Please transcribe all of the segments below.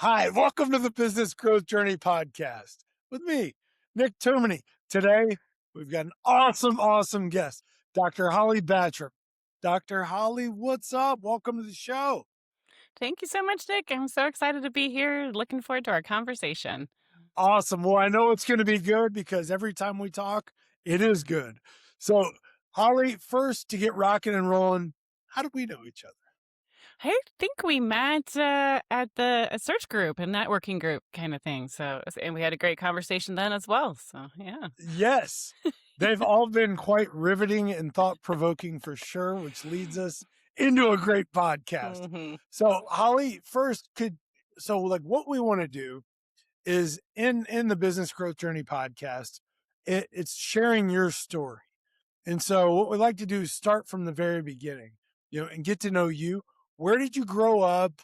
Hi, welcome to the Business Growth Journey podcast with me, Nick Termini. Today, we've got an awesome guest, Dr. Holly Battrum. Dr. Holly, what's up? Welcome to the show. Thank you so much, Nick. I'm so excited to be here. Looking forward to our conversation. Awesome. Well, I know it's going to be good because every time we talk, it is good. So, Holly, first to get rocking and rolling, how do we know each other? I think we met at the a search group and networking group kind of thing. And we had a great conversation then as well. So, yeah. Yes, they've all been quite riveting and thought provoking for sure, which leads us into a great podcast. hmm So, Holly, first, like what we want to do is in the Business Growth Journey podcast, it's sharing your story. And so, what we like to do is start from the very beginning, and get to know you. Where did you grow up?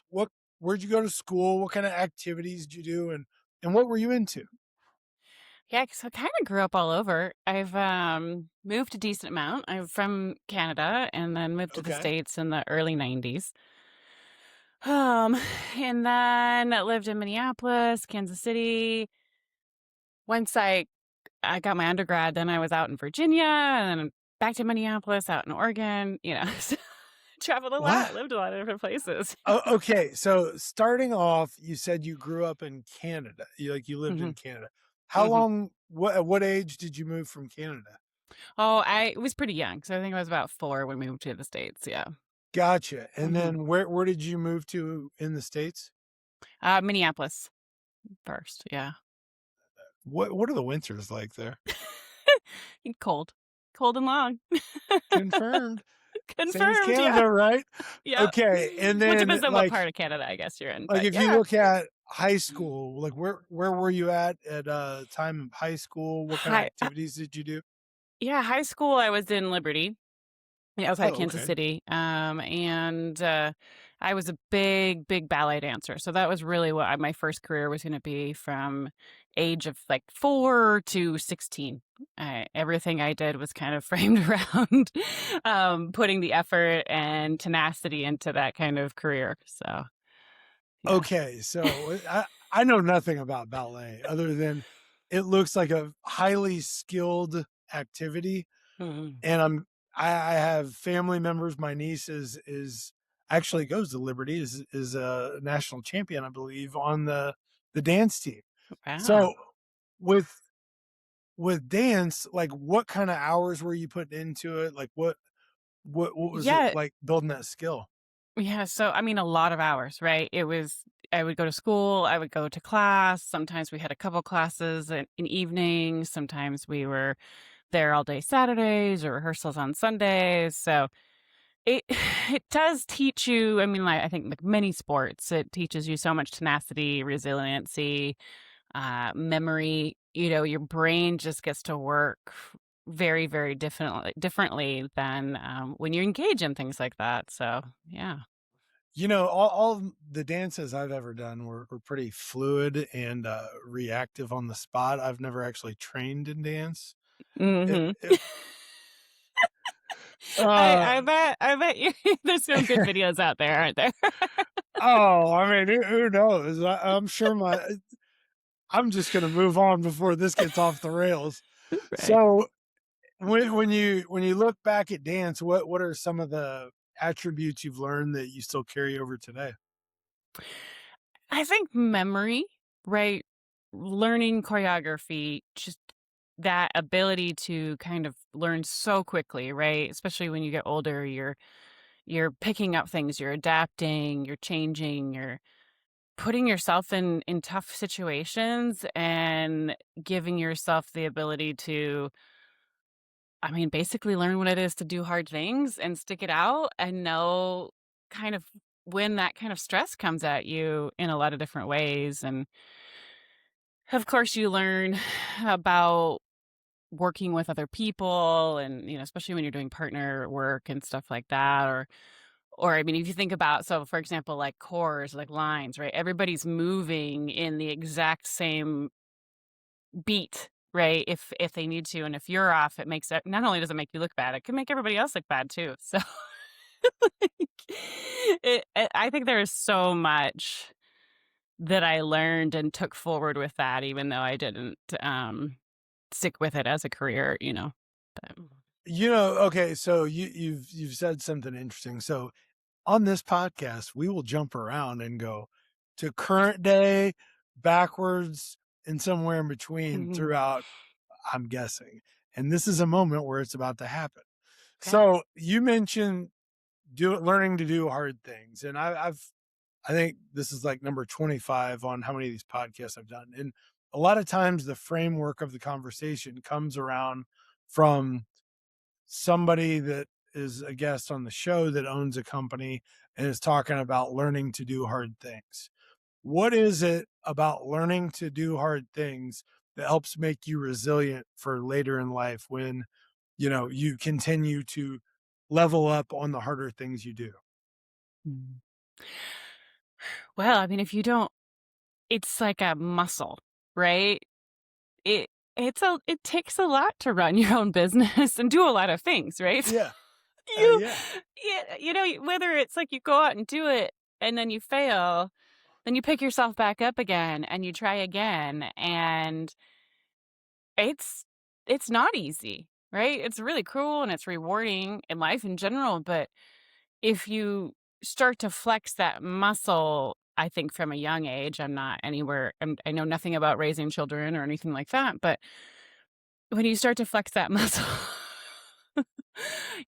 Where'd you go to school? What kind of activities did you do, and what were you into? Yeah, so I kind of grew up all over. I've moved a decent amount. I'm from Canada and then moved to the Okay. States in the early 90s. Um, and then I lived in Minneapolis, Kansas City. Once I got my undergrad, then I was out in Virginia and then back to Minneapolis, out in Oregon, so traveled a What? lot, lived a lot of different places. Oh, okay. So starting off, you said you grew up in Canada. You lived Mhm, in Canada. How mhm. long? At what age did you move from Canada? Oh, I was pretty young, so I think I was about 4 when we moved to the States, yeah. Gotcha. And Mhm. then where did you move to in the States? Minneapolis first, yeah. What are the winters like there? Cold. Cold and long. Confirmed. Same as Confirmed, yeah. Canada, right? Yep. Okay. And Well, it then depends on what part of Canada I guess you're in, but if you yeah. look at high school, like where were you at time of high school? What kind of Hi activities did you do? yeah, high school, I was in Liberty. Yeah, outside of Oh, Kansas okay. City, and I was a big ballet dancer, so that was really what my first career was gonna be from age of, like, 4 to 16. Everything I did was kind of framed around, putting the effort and tenacity into that kind of career, so, yeah. Okay, so I know nothing about ballet other than it looks like a highly skilled activity, Mhm. and I have family members. My niece is actually goes to Liberty, is a national champion, I believe, on the dance team. Wow. So with with dance, like what kind of hours were you putting into it? Like what was it Yeah, like building that skill? yeah, so, I mean, a lot of hours, right? I would go to school, I would go to class, sometimes we had a couple classes in evenings, sometimes we were there all day Saturdays or rehearsals on Sundays. So it it does teach you. I mean, like I think like many sports, it teaches you so much tenacity, resiliency, memory. Your brain just gets to work very differently than when you engage in things like that. So yeah. All of the dances I've ever done were pretty fluid and reactive on the spot. I've never actually trained in dance. It, hmm it, uh, I bet there's some good videos out there, aren't there? oh, I mean, who knows? I'm sure I'm just going to move on before this gets off the rails. Right. So when you look back at dance, what are some of the attributes you've learned that you still carry over today? I think memory, right? Learning choreography, just that ability to kind of learn so quickly, right? Especially when you get older, you're picking up things, you're adapting, you're changing, you're putting yourself in tough situations and giving yourself the ability to I mean, basically learn what it is to do hard things and stick it out and know kind of when that kind of stress comes at you in a lot of different ways. And of course, you learn about working with other people and, especially when you're doing partner work and stuff like that. Or I mean, if you think about, so for example, like chords, like lines, right? Everybody's moving in the exact same beat, right? If they need to, and if you're off, it makes it not only does it make you look bad, it can make everybody else look bad too. So, like, I think there is so much that I learned and took forward with that, even though I didn't, stick with it as a career, you know? But Okay, so you've said something interesting. So on this podcast, we will jump around and go to current day, backwards, and somewhere in between Mhm. throughout, I'm guessing. And this is a moment where it's about to happen. Okay. So you mentioned learning to do hard things, and I think this is like number 25 on how many of these podcasts I've done. And a lot of times the framework of the conversation comes around from somebody that is a guest on the show that owns a company and is talking about learning to do hard things. What is it about learning to do hard things that helps make you resilient for later in life when, you continue to level up on the harder things you do? Mm. Well, I mean, if you don't it's like a muscle, right? It it takes a lot to run your own business and do a lot of things, right? Yeah. You Yeah. yeah, whether it's like you go out and do it and then you fail, then you pick yourself back up again and you try again, and it's it's not easy, right? It's really cool and it's rewarding in life in general, but if you start to flex that muscle, I think from a young age, I'm not anywhere I know nothing about raising children or anything like that, but when you start to flex that muscle,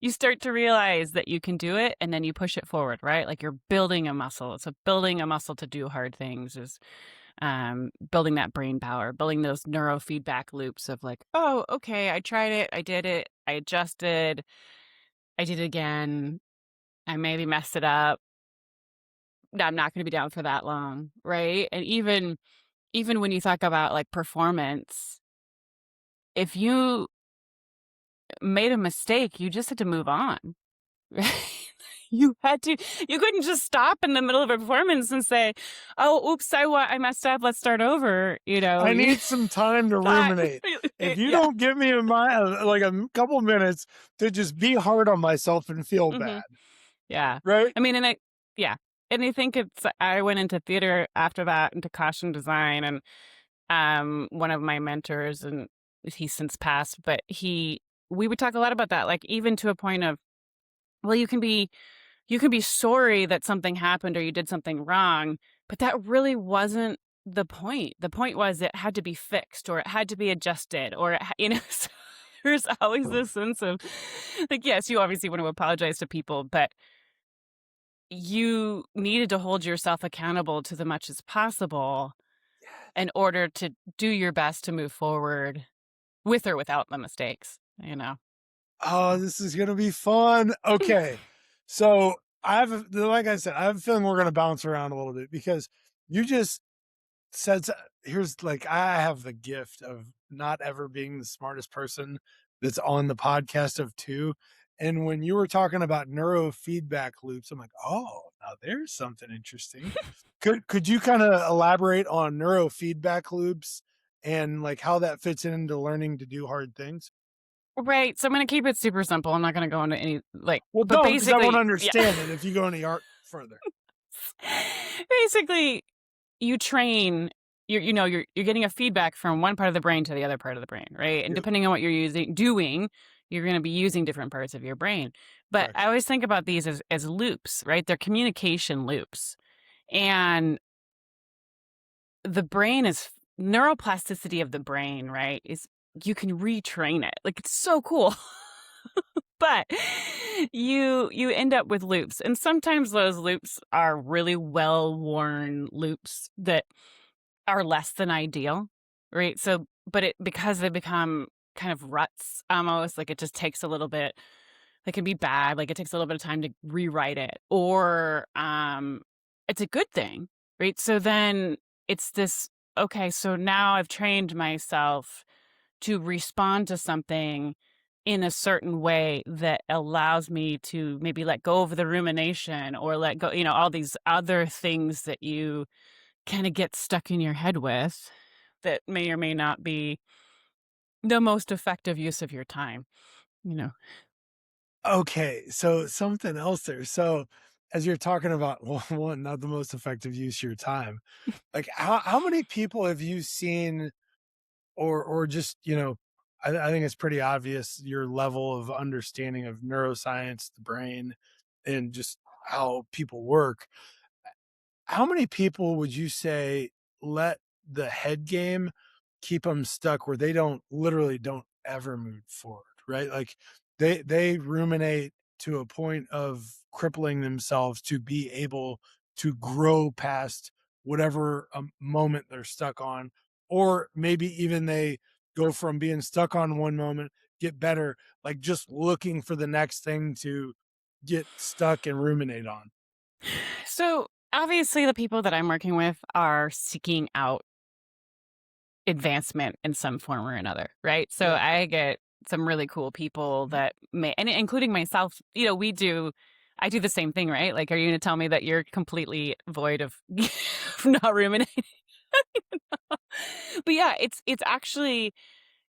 you start to realize that you can do it and then you push it forward, right? Like you're building a muscle. So building a muscle to do hard things is building that brain power, building those neurofeedback loops of like, oh, okay, I tried it, I did it, I adjusted, I did it again, I maybe messed it up. I'm not going to be down for that long, right? And even when you talk about like performance, if you made a mistake, you just had to move on. Right? You had to you couldn't just stop in the middle of a performance and say, "Oh, oops, I messed up. Let's start over." I You need some time to thought ruminate. If you yeah. don't give me like a couple minutes to just be hard on myself and feel Mhm. bad, Yeah. right? I mean, yeah. And I think I went into theater after that, into costume design, and, one of my mentors, and he's since passed, but we would talk a lot about that, like, even to a point of, well, you can be sorry that something happened or you did something wrong, but that really wasn't the point. The point was it had to be fixed or it had to be adjusted or so there's always this sense of like, yes, you obviously want to apologize to people, but you needed to hold yourself accountable to the much as possible in order to do your best to move forward with or without the mistakes. Oh, So this is gonna be fun. Okay. So like I said, I have a feeling we're gonna bounce around a little bit because you just said here's like I have the gift of not ever being the smartest person that's on the podcast of two. And when you were talking about neurofeedback loops, I'm like, oh, now there's something interesting. Could you kind of elaborate on neurofeedback loops and like how that fits into learning to do hard things? right, so I'm gonna keep it super simple. I'm not gonna go into any like Well, but don't, because I won't basically, yeah. understand it if you go any art further. Basically, you train you're getting a feedback from one part of the brain to the other part of the brain, right? And Yep. depending on what you're doing, you're gonna be using different parts of your brain. But I Gotcha. always think about these as loops, right? They're communication loops. And the brain is neuroplasticity of the brain, right? Is you can retrain it. Like it's so cool. But you end up with loops. And sometimes those loops are really well-worn loops that are less than ideal, right? So, but because they become kind of ruts almost, like it just takes a little bit, it can be bad, like it takes a little bit of time to rewrite it, or it's a good thing, right? So then it's this, okay, so now I've trained myself to respond to something in a certain way that allows me to maybe let go of the rumination or let go, all these other things that you kind of get stuck in your head with that may or may not be the most effective use of your time, you know. Okay, so something else there. So as you're talking about, well, one, not the most effective use of your time. Like, how many people have you seen, or just, I think it's pretty obvious your level of understanding of neuroscience, the brain, and just how people work. How many people would you say let the head game keep them stuck where they don't ever move forward, right? Like they ruminate to a point of crippling themselves to be able to grow past whatever moment they're stuck on, or maybe even they go from being stuck on one moment, get better, like just looking for the next thing to get stuck and ruminate on. So, obviously, the people that I'm working with are seeking out advancement in some form or another, right? So, Yeah. I get some really cool people that may, and including myself, I do the same thing, right? Like, are you going to tell me that you're completely void of not ruminating? But yeah, it's actually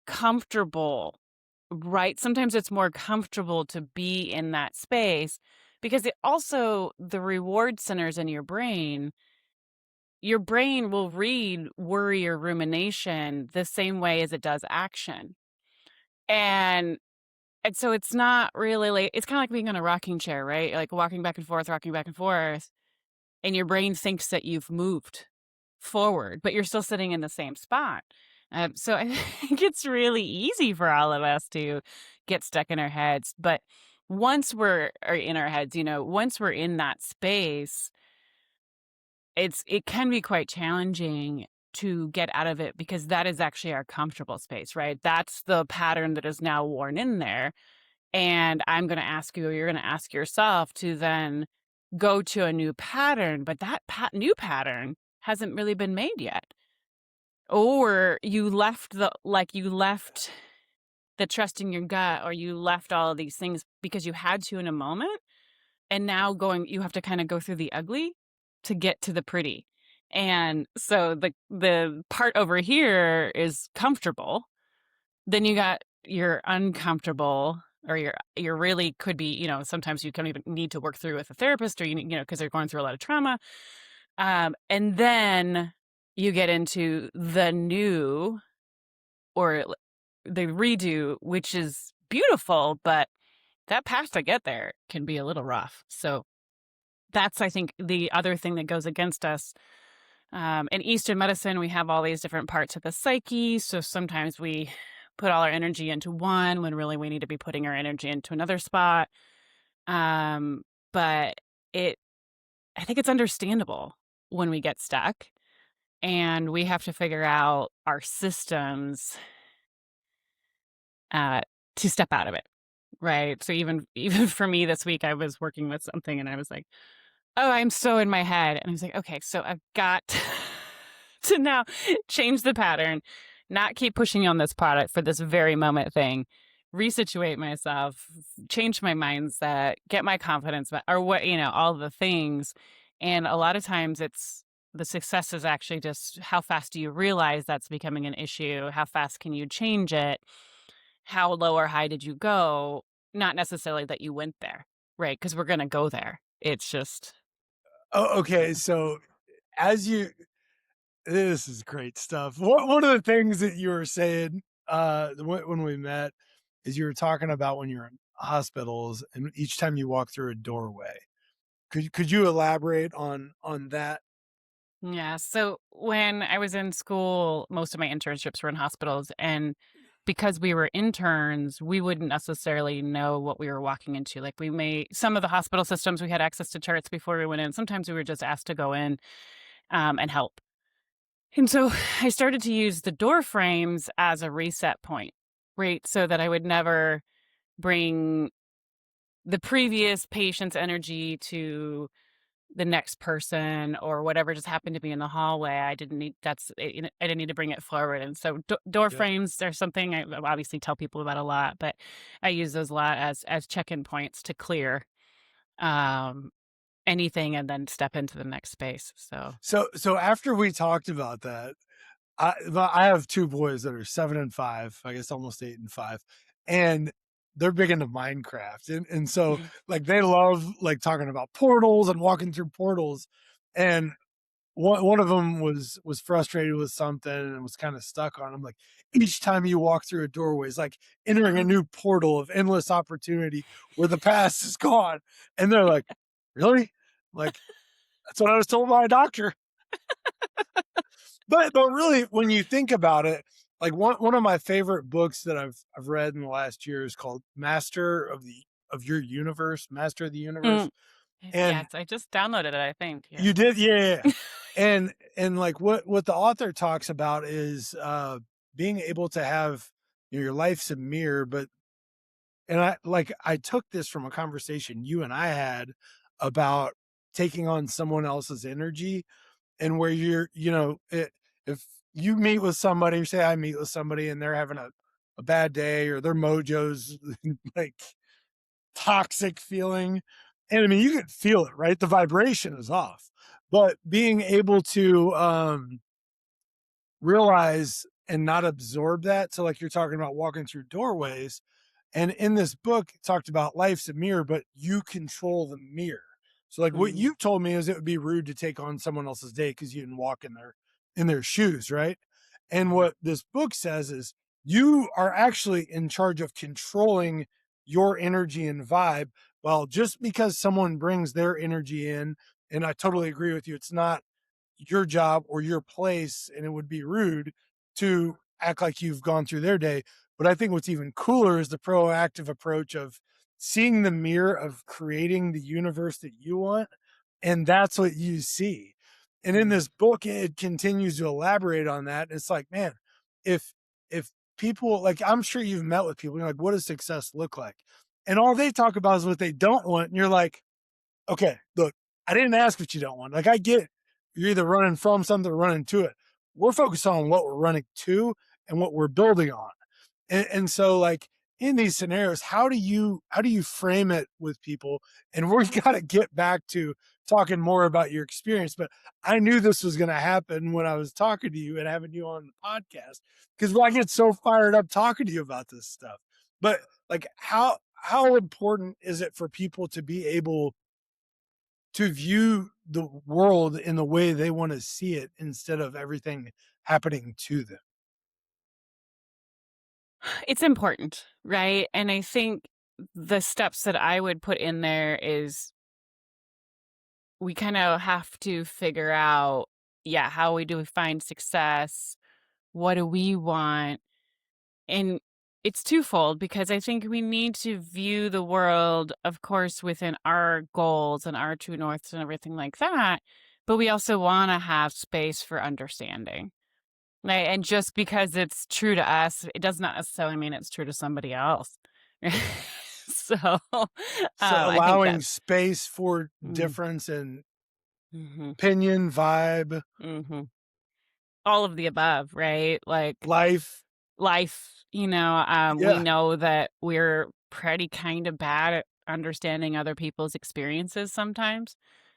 comfortable, right? Sometimes it's more comfortable to be in that space because it also the reward centers in your brain will read worry or rumination the same way as it does action. And and so it's not really like it's kind of like being on a rocking chair, right? Like walking back and forth, rocking back and forth, and your brain thinks that you've moved forward, but you're still sitting in the same spot. So I think it's really easy for all of us to get stuck in our heads. But once we're or in our heads, once we're in that space, it can be quite challenging to get out of it because that is actually our comfortable space, right? That's the pattern that is now worn in there. And I'm going to ask you, or you're going to ask yourself to then go to a new pattern, but that new pattern hasn't really been made yet. Or you left the trust in your gut, or you left all of these things because you had to in a moment. And now you have to kind of go through the ugly to get to the pretty. And so the part over here is comfortable. Then you got your uncomfortable or your really could be, sometimes you can even need to work through with a therapist or because they're going through a lot of trauma. And then you get into the new or the redo, which is beautiful, but that path to get there can be a little rough. So that's, I think, the other thing that goes against us. In Eastern medicine, we have all these different parts of the psyche. So sometimes we put all our energy into one when really we need to be putting our energy into another spot. But it, I think it's understandable when we get stuck and we have to figure out our systems uh, to step out of it. Right. So even for me this week, I was working with something and I was like, oh, I'm so in my head. And I was like, okay, so I've got to now change the pattern, not keep pushing on this product for this very moment thing, resituate myself, change my mindset, get my confidence back, or all the things. And a lot of times the success is actually just how fast do you realize that's becoming an issue? How fast can you change it? How low or high did you go? Not necessarily that you went there, right? Because we're going to go there. It's just, Oh, okay. yeah. So as you this is great stuff. One of the things that you were saying, when we met is you were talking about when you're in hospitals and each time you walk through a doorway. Could you elaborate on that? Yeah. So when I was in school, most of my internships were in hospitals. And because we were interns, we wouldn't necessarily know what we were walking into. Like some of the hospital systems, we had access to charts before we went in. Sometimes we were just asked to go in and help. And so I started to use the door frames as a reset point, right? So that I would never bring the previous patient's energy to the next person or whatever just happened to be in the hallway. I didn't need I didn't need to bring it forward. And so door Yeah. frames are something I obviously tell people about a lot, but I use those a lot as check-in points to clear um, anything and then step into the next space. So So after we talked about that, I have 2 boys that are 7 and 5, I guess almost 8 and 5, and they're big into Minecraft, and so like they love like talking about portals and walking through portals, and one of them was frustrated with something and was kind of stuck on. I'm like, each time you walk through a doorway is like entering a new portal of endless opportunity where the past is gone, and they're like, really? Like that's what I was told by a doctor. But really, when you think about it, like one of my favorite books that I've read in the last year is called Master of the Universe. Mm. And Yes, I just downloaded it, I think, yeah. you did, yeah, yeah, yeah. And like what the author talks about is being able to have, you know, your life's a mirror, but and I took this from a conversation you and I had about taking on someone else's energy, and where you're, you know, if you meet with somebody, say I meet with somebody and they're having a bad day or their mojo's like toxic feeling. And I mean, you can feel it, right? The vibration is off. But being able to realize and not absorb that. So, like you're talking about walking through doorways, and in this book, it talked about life's a mirror, but you control the mirror. So, like what Mhm, you told me is it would be rude to take on someone else's day because you didn't walk in their shoes, right? And mhm, what this book says is you are actually in charge of controlling your energy and vibe. Well, just because someone brings their energy in, and I totally agree with you, it's not your job or your place, and it would be rude to act like you've gone through their day. But I think what's even cooler is the proactive approach of seeing the mirror of creating the universe that you want, and that's what you see. And in mhm, this book, it continues to elaborate on that. It's like, man, if if people like, I'm sure you've met with people, you're like, what does success look like? And all they talk about is what they don't want. And you're like, okay, look, I didn't ask what you don't want. Like I get you're either running from something or running to it. We're focused on what we're running to and what we're building on. And so like in these scenarios, how do you frame it with people? And we're gotta get back to talking more about your experience. But I knew this was gonna happen when I was talking to you and having you on the podcast because I get so fired up talking to you about this stuff. But like how important is it for people to be able to view the world in the way they want to see it instead of everything happening to them? it's important, right? And I think the steps that I would put in there is we kinda have to figure out, yeah, how we do find success? What do we want? And it's twofold because I think we need to view the world, of course, within our goals and our true norths and everything like that, but we also wanna have space for understanding. Right, and just because it's true to us, it does not necessarily mean it's true to somebody else. So, So I think allowing that's space for mm, difference in mhm, opinion, vibe, mhm. All of the above, right? Like, life. life, we Yeah. know that we're pretty kinda bad at understanding other people's experiences sometimes.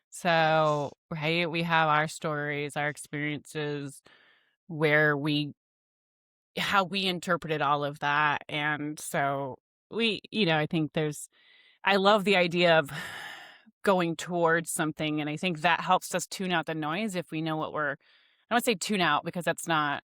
So, Yes. right, we have our stories, our experiences, where we how we interpreted all of that, and so I think I love the idea of going towards something, and I think that helps us tune out the noise if we know what we're I don't say tune out because that's not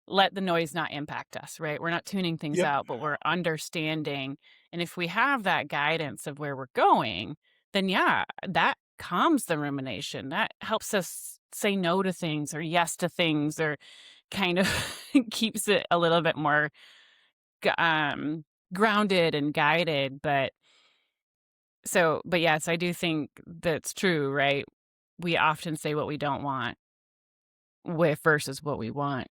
let the noise not impact us, right? We're not tuning things Yep. out, but we're understanding, and if we have that guidance of where we're going, then yeah, that calms the rumination. That helps us say no to things or yes to things or kind of keeps it a little bit more g grounded and guided, but yes, I do think that's true, right? We often say what we don't want with versus what we want,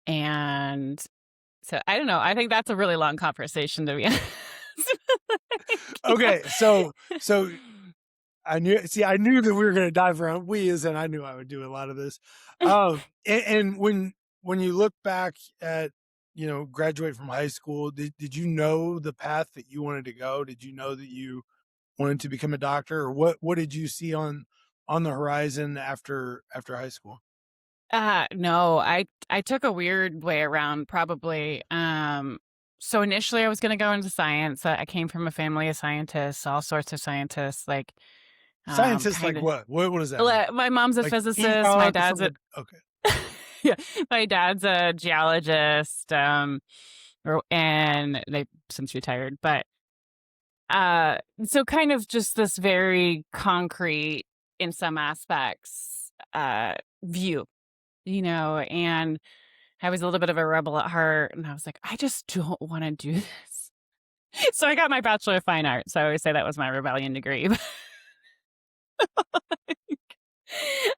and so I don't know, I think that's a really long conversation to be honest. Okay. So I knew that we were gonna dive around we's, and I knew I would do a lot of this. And when you look back at, you know, graduate from high school, did you know the path that you wanted to go? Did you know that you wanted to become a doctor, or what did you see on the horizon after high school? No, I took a weird way around probably. So initially I was gonna go into science. I came from a family of scientists, all sorts of scientists, like, Scientists like kind of what? What does that mean? my mom's a Like physicist, my peacock or dad's a something? Okay. yeah, my dad's a geologist, and they've since retired, but, so kind of just this very concrete, in some aspects, view, and I was a little bit of a rebel at heart, and I was like, "I just don't wanna do this." So I got my Bachelor of Fine Arts. I always say that was my rebellion degree.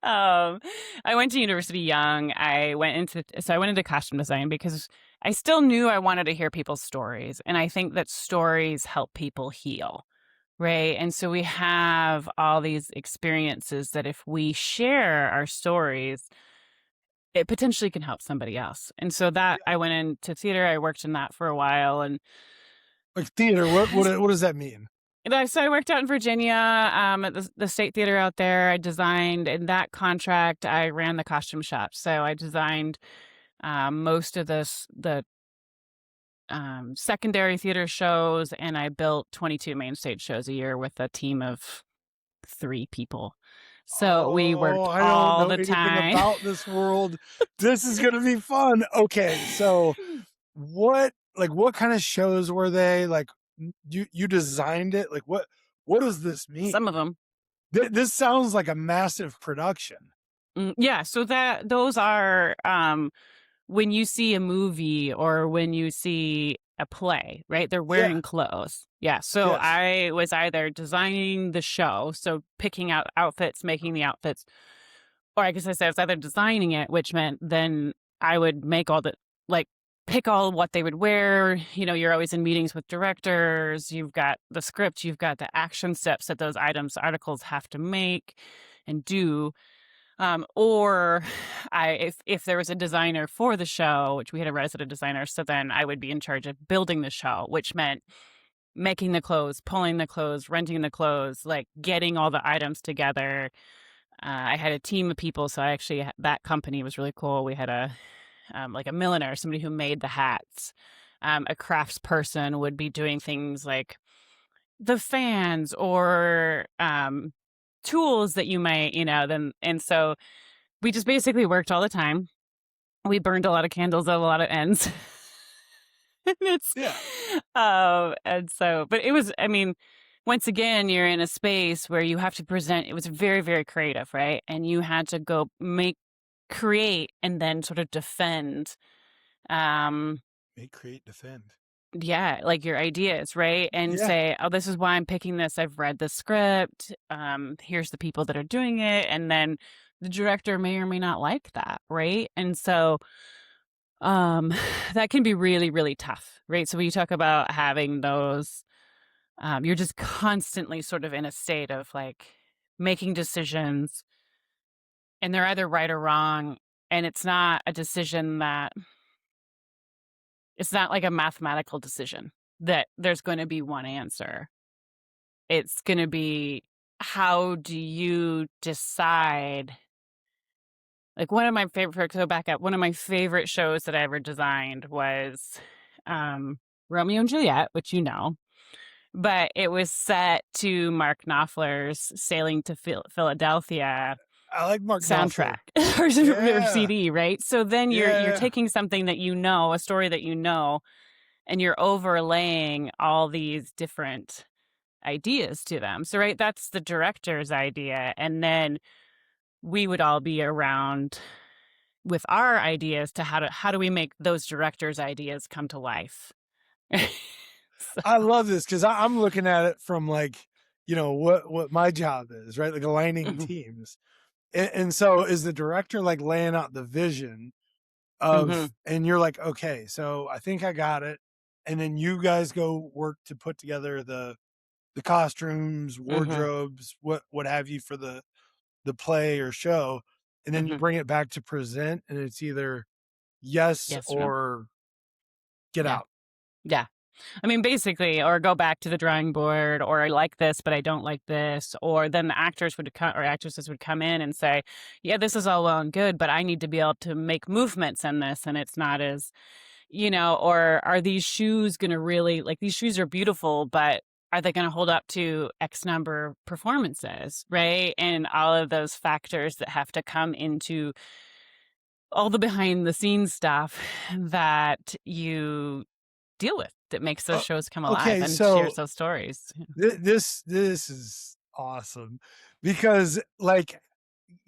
Um, I went to university young. I went into costume design because I still knew I wanted to hear people's stories, and I think that stories help people heal, right? And so we have all these experiences that if we share our stories, it potentially can help somebody else. And so that Yeah. I went into theater. I worked in that for a while, and Like theater, what does that mean? so I worked out in Virginia, at the state theater out there. I designed in that contract. I ran the costume shop, so I designed most of the secondary theater shows, and I built 22 main stage shows a year with a team of 3 people. So we Oh, worked I don't all know the anything time. about this world. This is gonna be fun. Okay, so what kind of shows were they? Like you designed it? Like what does this mean? Some of them. This sounds like a massive production. Yeah, so those are when you see a movie or when you see a play, right? They're Yeah. wearing clothes. Yeah. So Yes. I was either designing the show, so picking out outfits, making the outfits, or I guess I said I was either designing it, which meant then I would make all the like pick all what they would wear. You're always in meetings with directors. You've got the script, you've got the action steps that those articles have to make and do. Or if there was a designer for the show, which we had a resident designer, so then I would be in charge of building the show, which meant making the clothes, pulling the clothes, renting the clothes, like getting all the items together. I had a team of people, so that company was really cool. We had like a milliner, somebody who made the hats. A crafts person would be doing things like the fans or tools that you might, then and so we just basically worked all the time. We burned a lot of candles at a lot of ends. And it's Yeah. and so but it was I mean, once again, you're in a space where you have to present. It was very, very creative, right? And you had to go create, and then sort of defend. Um, Make, create, defend. yeah, like your ideas, right? And Yeah. say, "Oh, this is why I'm picking this. I've read the script. Here's the people that are doing it." And then the director may or may not like that, right? And so um that can be really, really tough, right? So when you talk about having those, you're just constantly sort of in a state of like making decisions, and they're either right or wrong. And it's not like a mathematical decision that there's going to be one answer. It's going to be, how do you decide? Like one of my favorite shows that I ever designed was Romeo and Juliet, which but it was set to Mark Knopfler's Sailing to Philadelphia I like Mark soundtrack Knopfler. or Yeah. CD, right? So then you're Yeah. taking something that a story that and you're overlaying all these different ideas to them. So right, that's the director's idea, and then we would all be around with our ideas to how do we make those directors' ideas come to life. So, I love this because I'm looking at it from like, what my job is, right? Like aligning mhm, teams. And so is the director like laying out the vision mhm, and you're like, okay, so I think I got it. And then you guys go work to put together the costumes, mhm, wardrobes, what have you for the play or show. And then you mhm. bring it back to present and it's either yes Yes or no? or get Yeah, out. yeah. I mean, basically, or go back to the drawing board, or I like this, but I don't like this. Or then the actors would come or actresses would come in and say, "Yeah, this is all well and good, but I need to be able to make movements in this, and it's not as or are these shoes going to really, like, these shoes are beautiful, but are they going to hold up to X number of performances, right? And all of those factors that have to come into all the behind the scenes stuff that you deal with that makes those Uh, shows come alive okay, and shares so those stories. this is awesome because like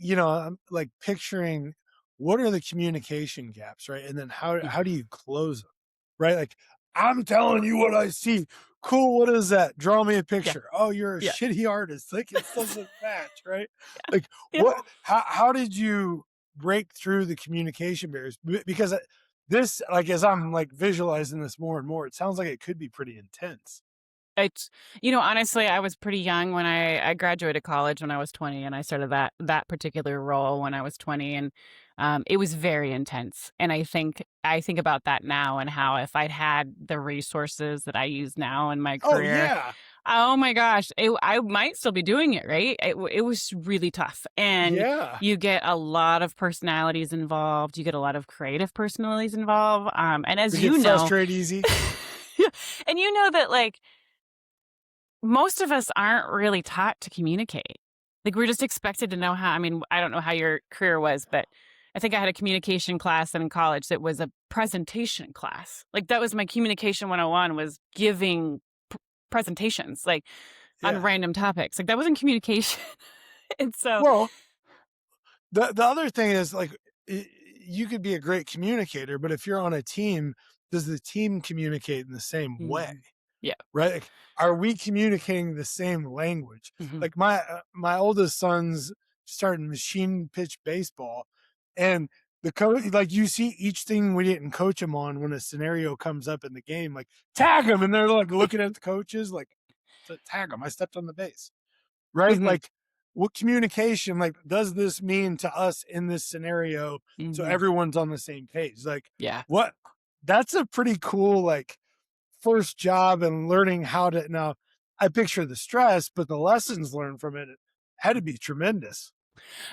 I'm like picturing what are the communication gaps, right? And then how Mhm. do you close them, right? Like I'm telling you what I see. Cool, what is that? Draw me a Yeah. picture. Oh, you're a Yeah. shitty artist. Like it doesn't match, right? Like Yeah. how did you break through the communication barriers? Because this, like, as I'm like visualizing this more and more, it sounds like it could be pretty intense. It's honestly, I was pretty young when I graduated college when I was 20, and I started that particular role when I was 20, and it was very intense. And I think about that now and how if I'd had the resources that I use now in my Oh career, yeah. oh my gosh, I might still be doing it, right? It was really tough, and Yeah. you get a lot of personalities involved. You get a lot of creative personalities involved, and We as get you know, frustrated easy. and you know that, like, most of us aren't really taught to communicate. Like, we're just expected to know how. I mean, I don't know how your career was, but I think I had a communication class in college that was a presentation class. Like, that was my communication 101, was giving presentations, like, on Yeah. random topics. Like, that wasn't communication. And so Well, the other thing is like you could be a great communicator, but if you're on a team, does the team communicate in the same way? Mhm. Yeah. Right? Like, are we communicating the same language? Mhm. Like my oldest son's starting machine pitch baseball, and the coach, like, you see each thing we didn't coach him on when a scenario comes up in the game, like tag him, and they're like looking at the coaches like, tag him. I stepped on the base, right? Mhm. Like, what communication, like, does this mean to us in this scenario? So Mhm. everyone's on the same page. Like, Yeah. what? That's a pretty cool, like, first job and learning how to. Now, I picture the stress, but the lessons learned from it had to be tremendous.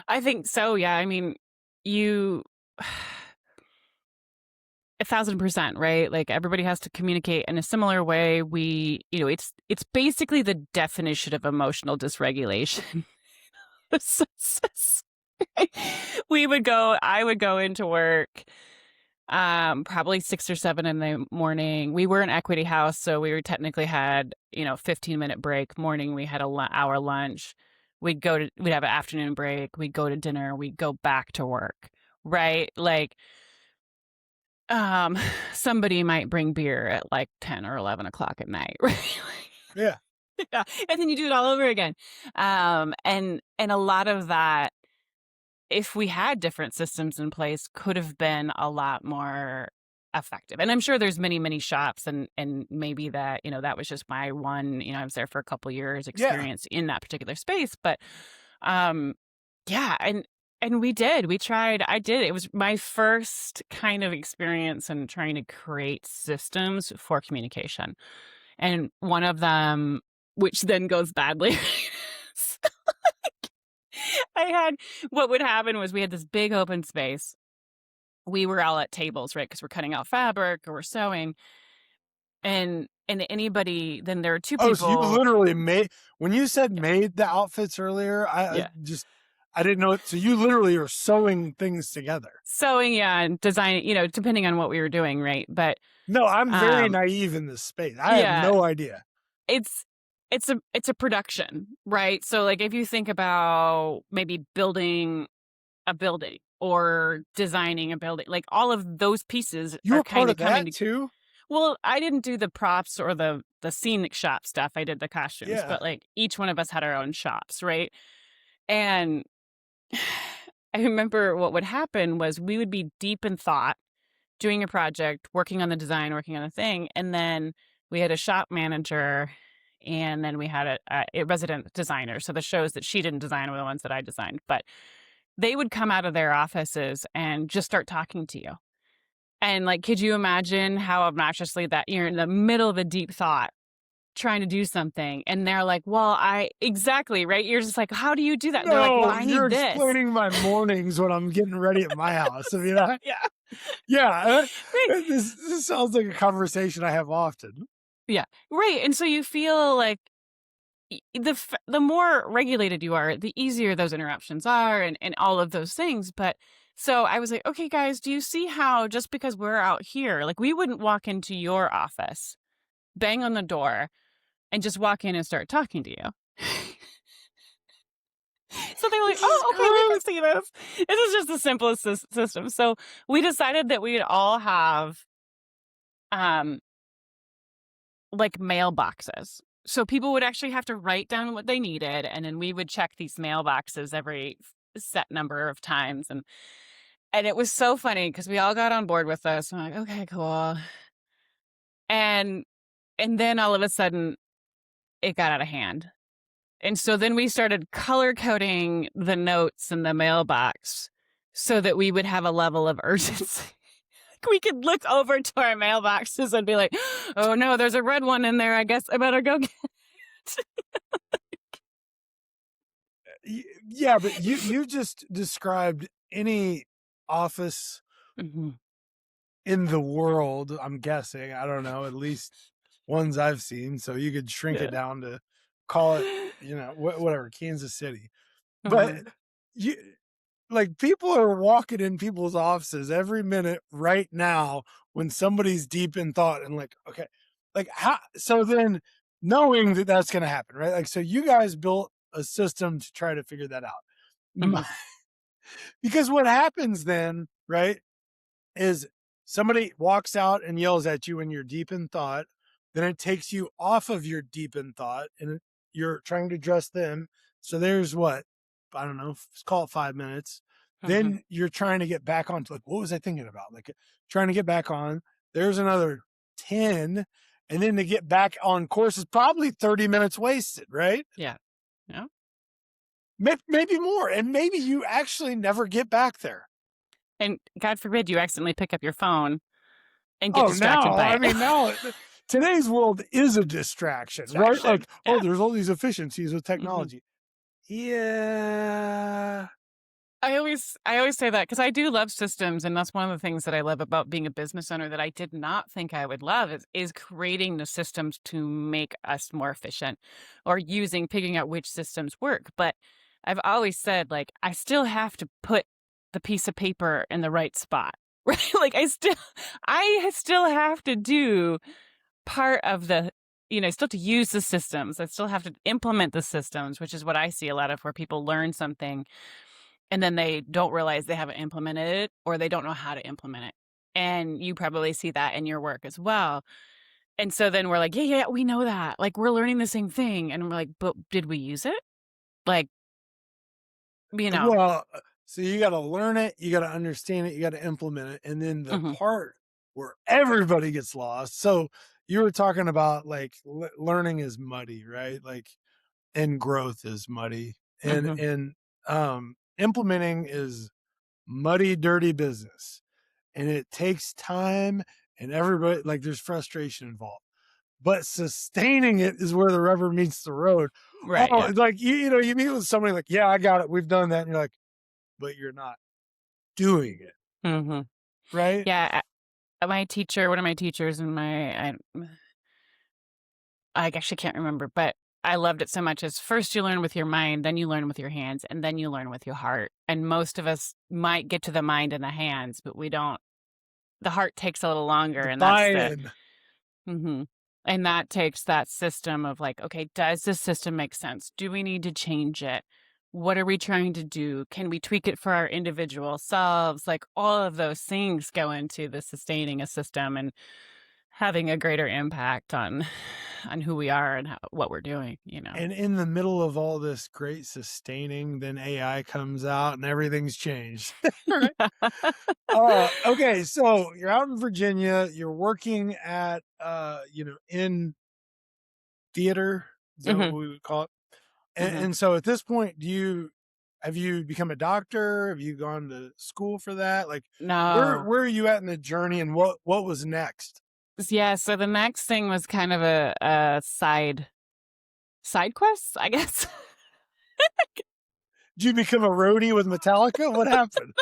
I think so, yeah. I mean, you 1,000%, right? Like, everybody has to communicate in a similar way. It's basically the definition of emotional dysregulation. I would go into work, probably 6 or 7 in the morning. We were an equity house, so we were technically had, 15-minute break. Morning, we had a hour lunch. We'd have an afternoon break. We'd go to dinner. We'd go back to work, right? Like, um, somebody might bring beer at like 10 or 11 o'clock at night, right? Yeah. Yeah, and then you do it all over again. And a lot of that, if we had different systems in place, could have been a lot more effective. And I'm sure there's many, many shops, and maybe that, that was just my one, I was there for a couple years Yeah. experience in that particular space. But um yeah, and we tried. I did. It was my first kind of experience in trying to create systems for communication. And one of them, which then goes badly, I had what would happen was we had this big open space. We were all at tables, right? Because we're cutting out fabric or we're sewing. And anybody, then there are two Oh, so you people. literally made, when you said Yeah. made the outfits earlier, I Yeah. just, I didn't know it. So you literally are sewing things together. Sewing, yeah, and design, depending on what we were doing, right? But No, I'm very um naive in this space. I have yeah, no idea. it's it's a production, right? So, like, if you think about maybe building a building or designing a building, like, all of those pieces You are were part kind of of coming that to. too? Well, I didn't do the props or the scenic shop stuff. I did the costumes, Yeah. but, like, each one of us had our own shops, right? And I remember what would happen was we would be deep in thought, doing a project, working on the design, working on the thing, and then we had a shop manager, and then we had a resident designer. So the shows that she didn't design were the ones that I designed, but they would come out of their offices and just start talking to you. And, like, could you imagine how obnoxiously that you're in the middle of a deep thought trying to do something and they're like, well, exactly, right? You're just like, how do you do that? And they're like, well, No, I you're need this. explaining my mornings when I'm getting ready at my house. I mean, Yeah. yeah, Right. this sounds like a conversation I have often. Yeah. Right. And so you feel like the more regulated you are, the easier those interruptions are and all of those things. But so I was like, okay, guys, do you see how just because we're out here, like we wouldn't walk into your office, bang on the door, and just walk in and start talking to you? So they were like, Jesus "Oh, okay, we can Christ. see this." This is just the simplest system. So we decided that we would all have, um, like mailboxes. So people would actually have to write down what they needed, and then we would check these mailboxes every set number of times, and it was so funny because we all got on board with this. I'm like, okay, cool, and and then all of a sudden it got out of hand. And so then we started color coding the notes in the mailbox so that we would have a level of urgency. We could look over to our mailboxes and be like, "Oh no, there's a red one in there. I guess I better go get Yeah, but you just described any office it." Mhm. in the world, I'm guessing. I don't know, at least ones I've seen. So you could shrink it Yeah. down to call it, whatever, Kansas City. But Mhm. you like people are walking in people's offices every minute right now when somebody's deep in thought and like, okay, like how, so then knowing that that's going to happen, right? Like, so you guys built a system to try to figure that out. Mhm. Because what happens then, right, is somebody walks out and yells at you when you're deep in thought. Then it takes you off of your deep in thought and you're trying to address them. So there's what, I don't know, let's call it 5 minutes. Mhm. Then you're trying to get back on to like, what was I thinking about? Like trying to get back on. There's another 10. And then to get back on course is probably 30 minutes wasted, right? Yeah. Yeah. Maybe more. And maybe you actually never get back there. And God forbid you accidentally pick up your phone and get Oh, distracted now, by I it. mean, now today's world is a distraction, right? Distraction. Like, Yeah. oh, there's all these efficiencies with Mhm. technology. Yeah. I always say that because I do love systems, and that's one of the things that I love about being a business owner that I did not think I would love is creating the systems to make us more efficient or figuring out which systems work. But I've always said, like, I still have to put the piece of paper in the right spot. Right? Like I still have to do part of I still have to use the systems. I still have to implement the systems, which is what I see a lot of where people learn something and then they don't realize they haven't implemented it or they don't know how to implement it. And you probably see that in your work as well. And so then we're like, yeah, yeah, we know that. Like we're learning the same thing. And we're like, but did we use it? Like, you know. Well, so you got to learn it, you got to understand it, you got to implement it. And then the Mhm, part where everybody gets lost. So you were talking about like learning is muddy, right? Like, and growth is muddy. mhm. And implementing is muddy, dirty business. And it takes time and everybody like there's frustration involved. But sustaining it is where the rubber meets the road. Right. Oh, Yeah. it's like you meet with somebody like, yeah, I got it. We've done that. And you're like, but you're not doing it. Hmm. Right. Yeah. My teacher, one of my teachers in I actually can't remember, but I loved it so much as first you learn with your mind, then you learn with your hands, and then you learn with your heart. And most of us might get to the mind and the hands, but we don't. The heart takes a little longer, The and that's the buy-in. mhm. And that takes that system of like, okay, does this system make sense? Do we need to change it? What are we trying to do? Can we tweak it for our individual selves? Like all of those things go into the sustaining a system and having a greater impact on who we are and what we're doing. And in the middle of all this great sustaining, then AI comes out and everything's changed. Right. Okay, so you're out in Virginia, you're working at in theater, is that what Mhm, we would call it? And, mhm. and so at this point, have you become a doctor? Have you gone to school for that? Like where No. where are you at in the journey and what was next? Yeah, so the next thing was kind of a side quest, I guess. Did you become a roadie with Metallica? What happened?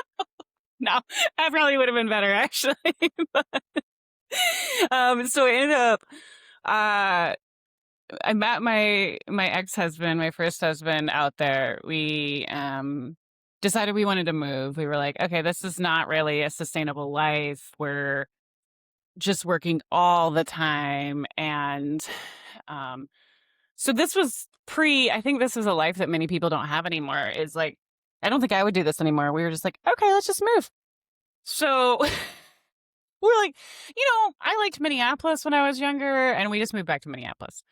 No, that probably would have been better actually. So it ended up, uh, I met my ex-husband, my first husband out there. We, decided we wanted to move. We were like, "Okay, this is not really a sustainable life. We're just working all the time." And, um, so this was I think this is a life that many people don't have anymore, is like, I don't think I would do this anymore. We were just like, "Okay, let's just move." So we're like, I liked Minneapolis when I was younger, and we just moved back to Minneapolis.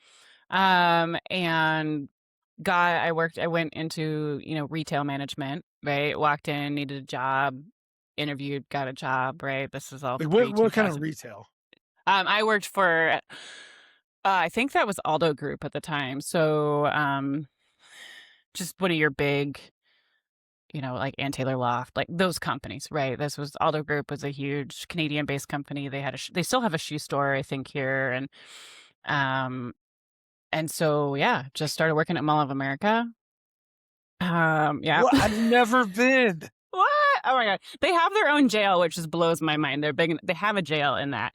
And I went into, retail management, right? Walked in, needed a job, interviewed, got a job, right? This was all Like pre what kind of 2000. retail? I worked for, I think that was Aldo Group at the time. So, just one of your big, like Ann Taylor Loft, like those companies, right? This was Aldo Group was a huge Canadian-based company. They had they still have a shoe store, I think, here, um, and so yeah, just started working at Mall of America. Yeah. What? I've never been. What? Oh my god. They have their own jail, which just blows my mind. They're big. They have a jail in that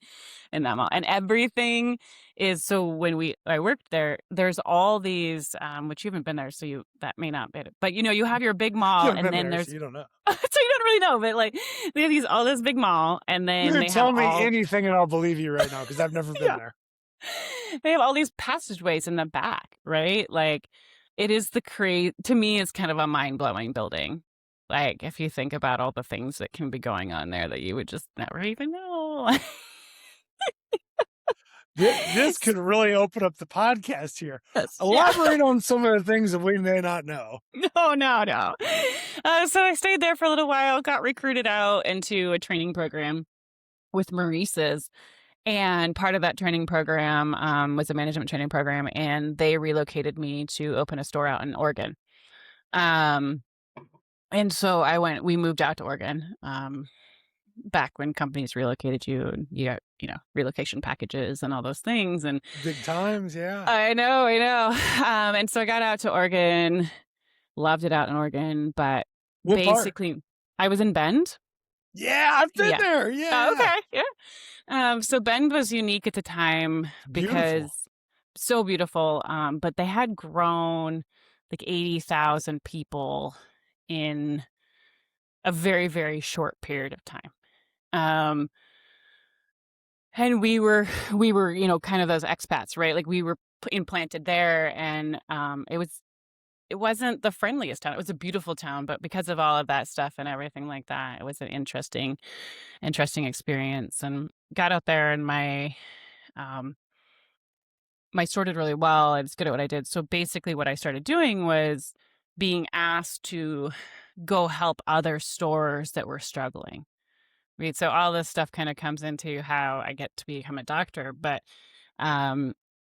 mall, and everything is so. When I worked there, there's all these, which you haven't been there, so that may not be it. But you have your big You mall, haven't and been then there, so there's you don't know. so you don't really know, but like they have all this big mall, and You then can they have tell me all anything and I'll believe you right now because I've never been yeah. there. They have all these passageways in the back, right? Like, it is to me, it's kind of a mind-blowing building. Like, if you think about all the things that can be going on there that you would just never even know. This could really open up the podcast here. Yes, yeah. Elaborate on some of the things that we may not know. No, no, no. So I stayed there for a little while, got recruited out into a training program with Maurice's. And part of that training program, was a management training program, and they relocated me to open a store out in Oregon. Um, and so we moved out to Oregon, back when companies relocated you and you got, relocation packages and all those things. And Big times, yeah. I know. And so I got out to Oregon, loved it out in Oregon, but What part? basically I was in Bend. Yeah, I've been Yeah. there. Oh, Yeah. okay. Yeah. So Bend was unique at the time It's because beautiful. so beautiful. But they had grown like 80,000 people in a very, very short period of time. Um, and we were, kind of those expats, right? Like we were implanted there, and it wasn't the friendliest town. It was a beautiful town, but because of all of that stuff and everything like that, it was an interesting experience. And got out there, and um my store did really well. I was good at what I did. So basically, what I started doing was being asked to go help other stores that were struggling. Right. So all this stuff kind of comes into how I get to become a doctor. But um,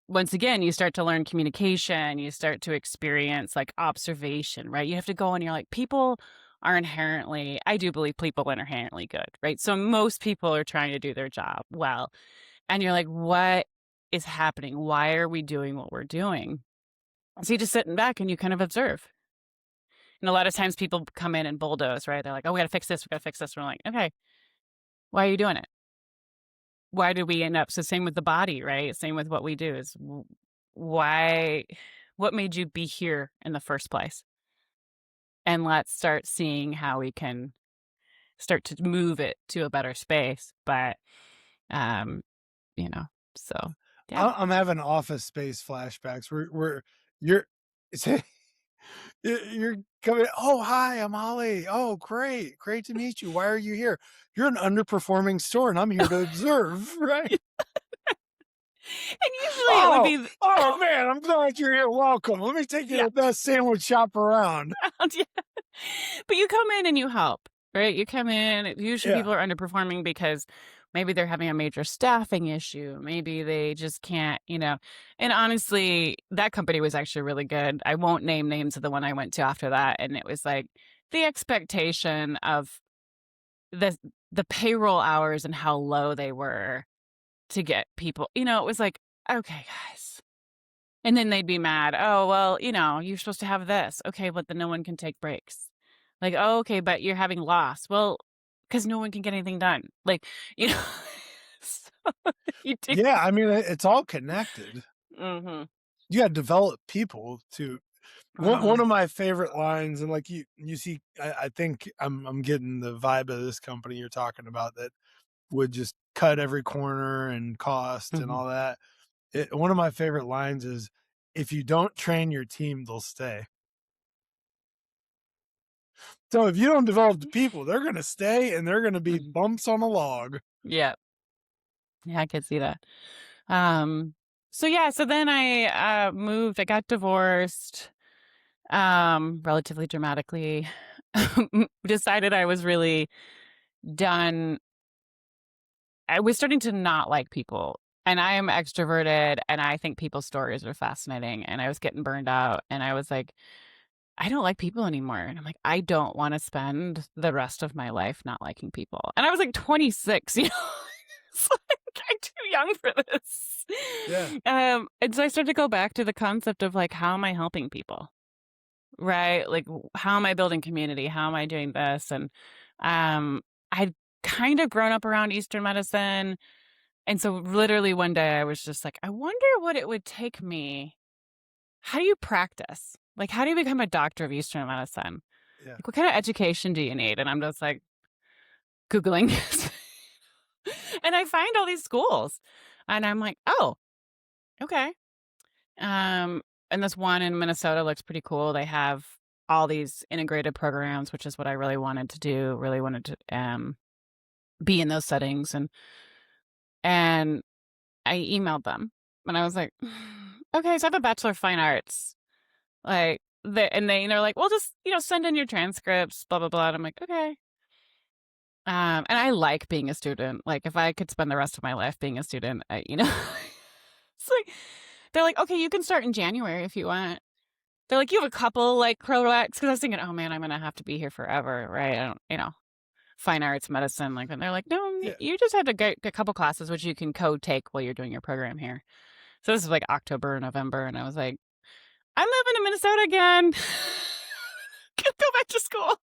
once again, you start to learn communication, you start to experience like observation, right? You have to go and you're like, I do believe people are inherently good, right? So most people are trying to do their job well. And you're like, what is happening? Why are we doing what we're doing? So you just sit back and you kind of observe. And a lot of times people come in and bulldoze, right? They're like, oh, we got to fix this. We got to fix this. We're like, okay, why are you doing it? Why did we end up so same with the body, right? Same with what we do is why what made you be here in the first place? And let's start seeing how we can start to move it to a better space. But um, you know, so yeah. I'm having Office Space flashbacks. You're it's- you're coming. Oh, hi, I'm Holly. Oh, great to meet you. Why are you here? You're an underperforming store, and I'm here to observe. Right? And usually it would Oh, be oh man, I'm glad you're here. Welcome. Let me take you to yeah. the best sandwich shop around. Yeah. But you come in and you help, right? You come in, usually Yeah. people are underperforming because maybe they're having a major staffing issue. Maybe they just can't, And honestly, that company was actually really good. I won't name names of the one I went to after that. And it was like the expectation of the the payroll hours and how low they were. to get people, it was like, okay, guys. And then they'd be mad. Oh, well, you're supposed to have this. Okay, but then no one can take breaks. Like, oh, okay, but you're having loss. Well, because no one can get anything done. Like, you know, so you do. Yeah, I mean, it's all connected. Mm-hmm. You gotta develop people to one Uh-huh. of my favorite lines, and, like, you see, I think I'm getting the vibe of this company you're talking about that would just cut every corner and cost and Hmm. all that. One of my favorite lines is, "If you don't train your team, they'll stay." So if you don't develop the people, they're gonna stay and they're gonna be Hmm. bumps on a log. Yeah. Yeah, I could see that. Um, so yeah, so then I moved, I got divorced, relatively dramatically. Decided I was really done. I was starting to not like people. And I am extroverted and I think people's stories are fascinating. And I was getting burned out. And I was like, I don't like people anymore. And I'm like, I don't want to spend the rest of my life not liking people. And I was like 26, you know? It's like I'm too young for this. Yeah. And so I started to go back to the concept of like, how am I helping people? Right? Like, how am I building community? How am I doing this? And I'd kind of grown up around Eastern medicine. And so literally one day I was just like, I wonder what it would take me. How do you practice? Like, how do you become a doctor of Eastern medicine? Yeah. Like, what kind of education do you need? And I'm just like Googling this. And I find all these schools. And I'm like, oh, okay. Um, and this one in Minnesota looks pretty cool. They have all these integrated programs, which is what I really wanted to do, really wanted to be in those settings. And I emailed them and I was like, okay, so I have a Bachelor of Fine Arts. Like, they're like, well, just, send in your transcripts, blah, blah, blah. And I'm like, okay. And I like being a student. Like, if I could spend the rest of my life being a student, it's like, they're like, okay, you can start in January if you want. They're like, you have a couple like Croats, because I was thinking, oh man, I'm gonna have to be here forever, right? I don't, fine arts, medicine, like, and they're like, no, Yeah. you just have to get a couple classes which you can co-take while you're doing your program here. So this is like October, November, and I was like, I'm moving to Minnesota again. Can go back to school.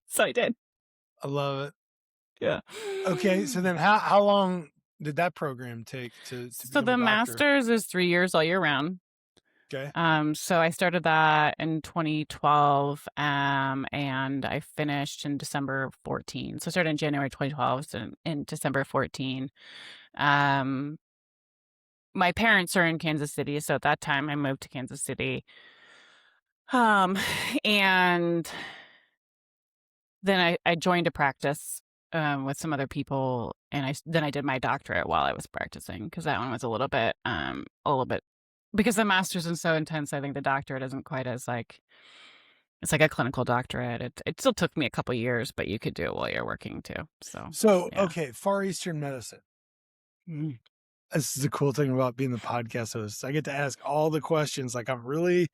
So I did. I love it. Yeah. Okay, so then how long did that program take to So become a the doctor? master's is 3 years all year round. Okay. So I started that in 2012, and I finished in December 14. So I started in January 2012, so in December 14. Um, my parents are in Kansas City, so at that time I moved to Kansas City. Um, and then I joined a practice with some other people, and then I did my doctorate while I was practicing because that one was a little bit because the master's is so intense. I think the doctorate isn't quite as like it's like a clinical doctorate. It still took me a couple years, but you could do it while you're working too. So So, yeah. okay, Far Eastern medicine. Mm. This is the cool thing about being the podcast host. I get to ask all the questions like I'm really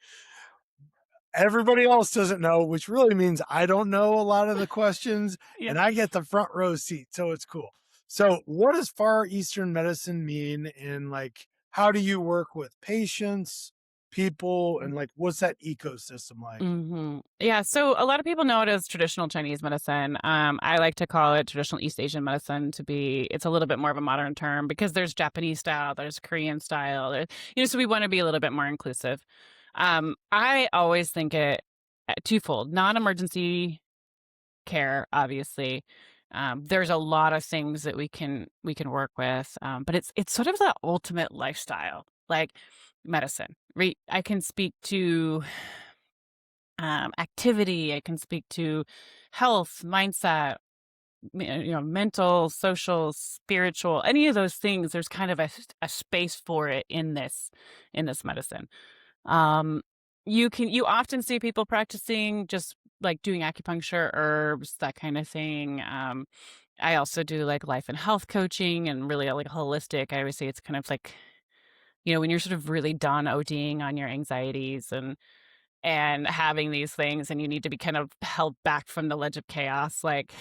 everybody else doesn't know, which really means I don't know a lot of the questions Yeah. and I get the front row seat. So it's cool. So, what does Far Eastern medicine mean? And like, how do you work with patients, people, and like, what's that ecosystem like? Yeah, so a lot of people know it as traditional Chinese medicine. I like to call it traditional East Asian medicine to be. It's a little bit more of a modern term because there's Japanese style, there's Korean style, so we want to be a little bit more inclusive. I always think it twofold: non-emergency care, obviously. There's a lot of things that we can work with, but it's sort of the ultimate lifestyle, like medicine. Right? I can speak to activity. I can speak to health, mindset, mental, social, spiritual, any of those things. There's kind of a space for it in this medicine. Um, you often see people practicing just like doing acupuncture, herbs, that kind of thing. I also do like life and health coaching and really like holistic. I always say it's kind of like, when you're sort of really done ODing on your anxieties and having these things and you need to be kind of held back from the ledge of chaos, like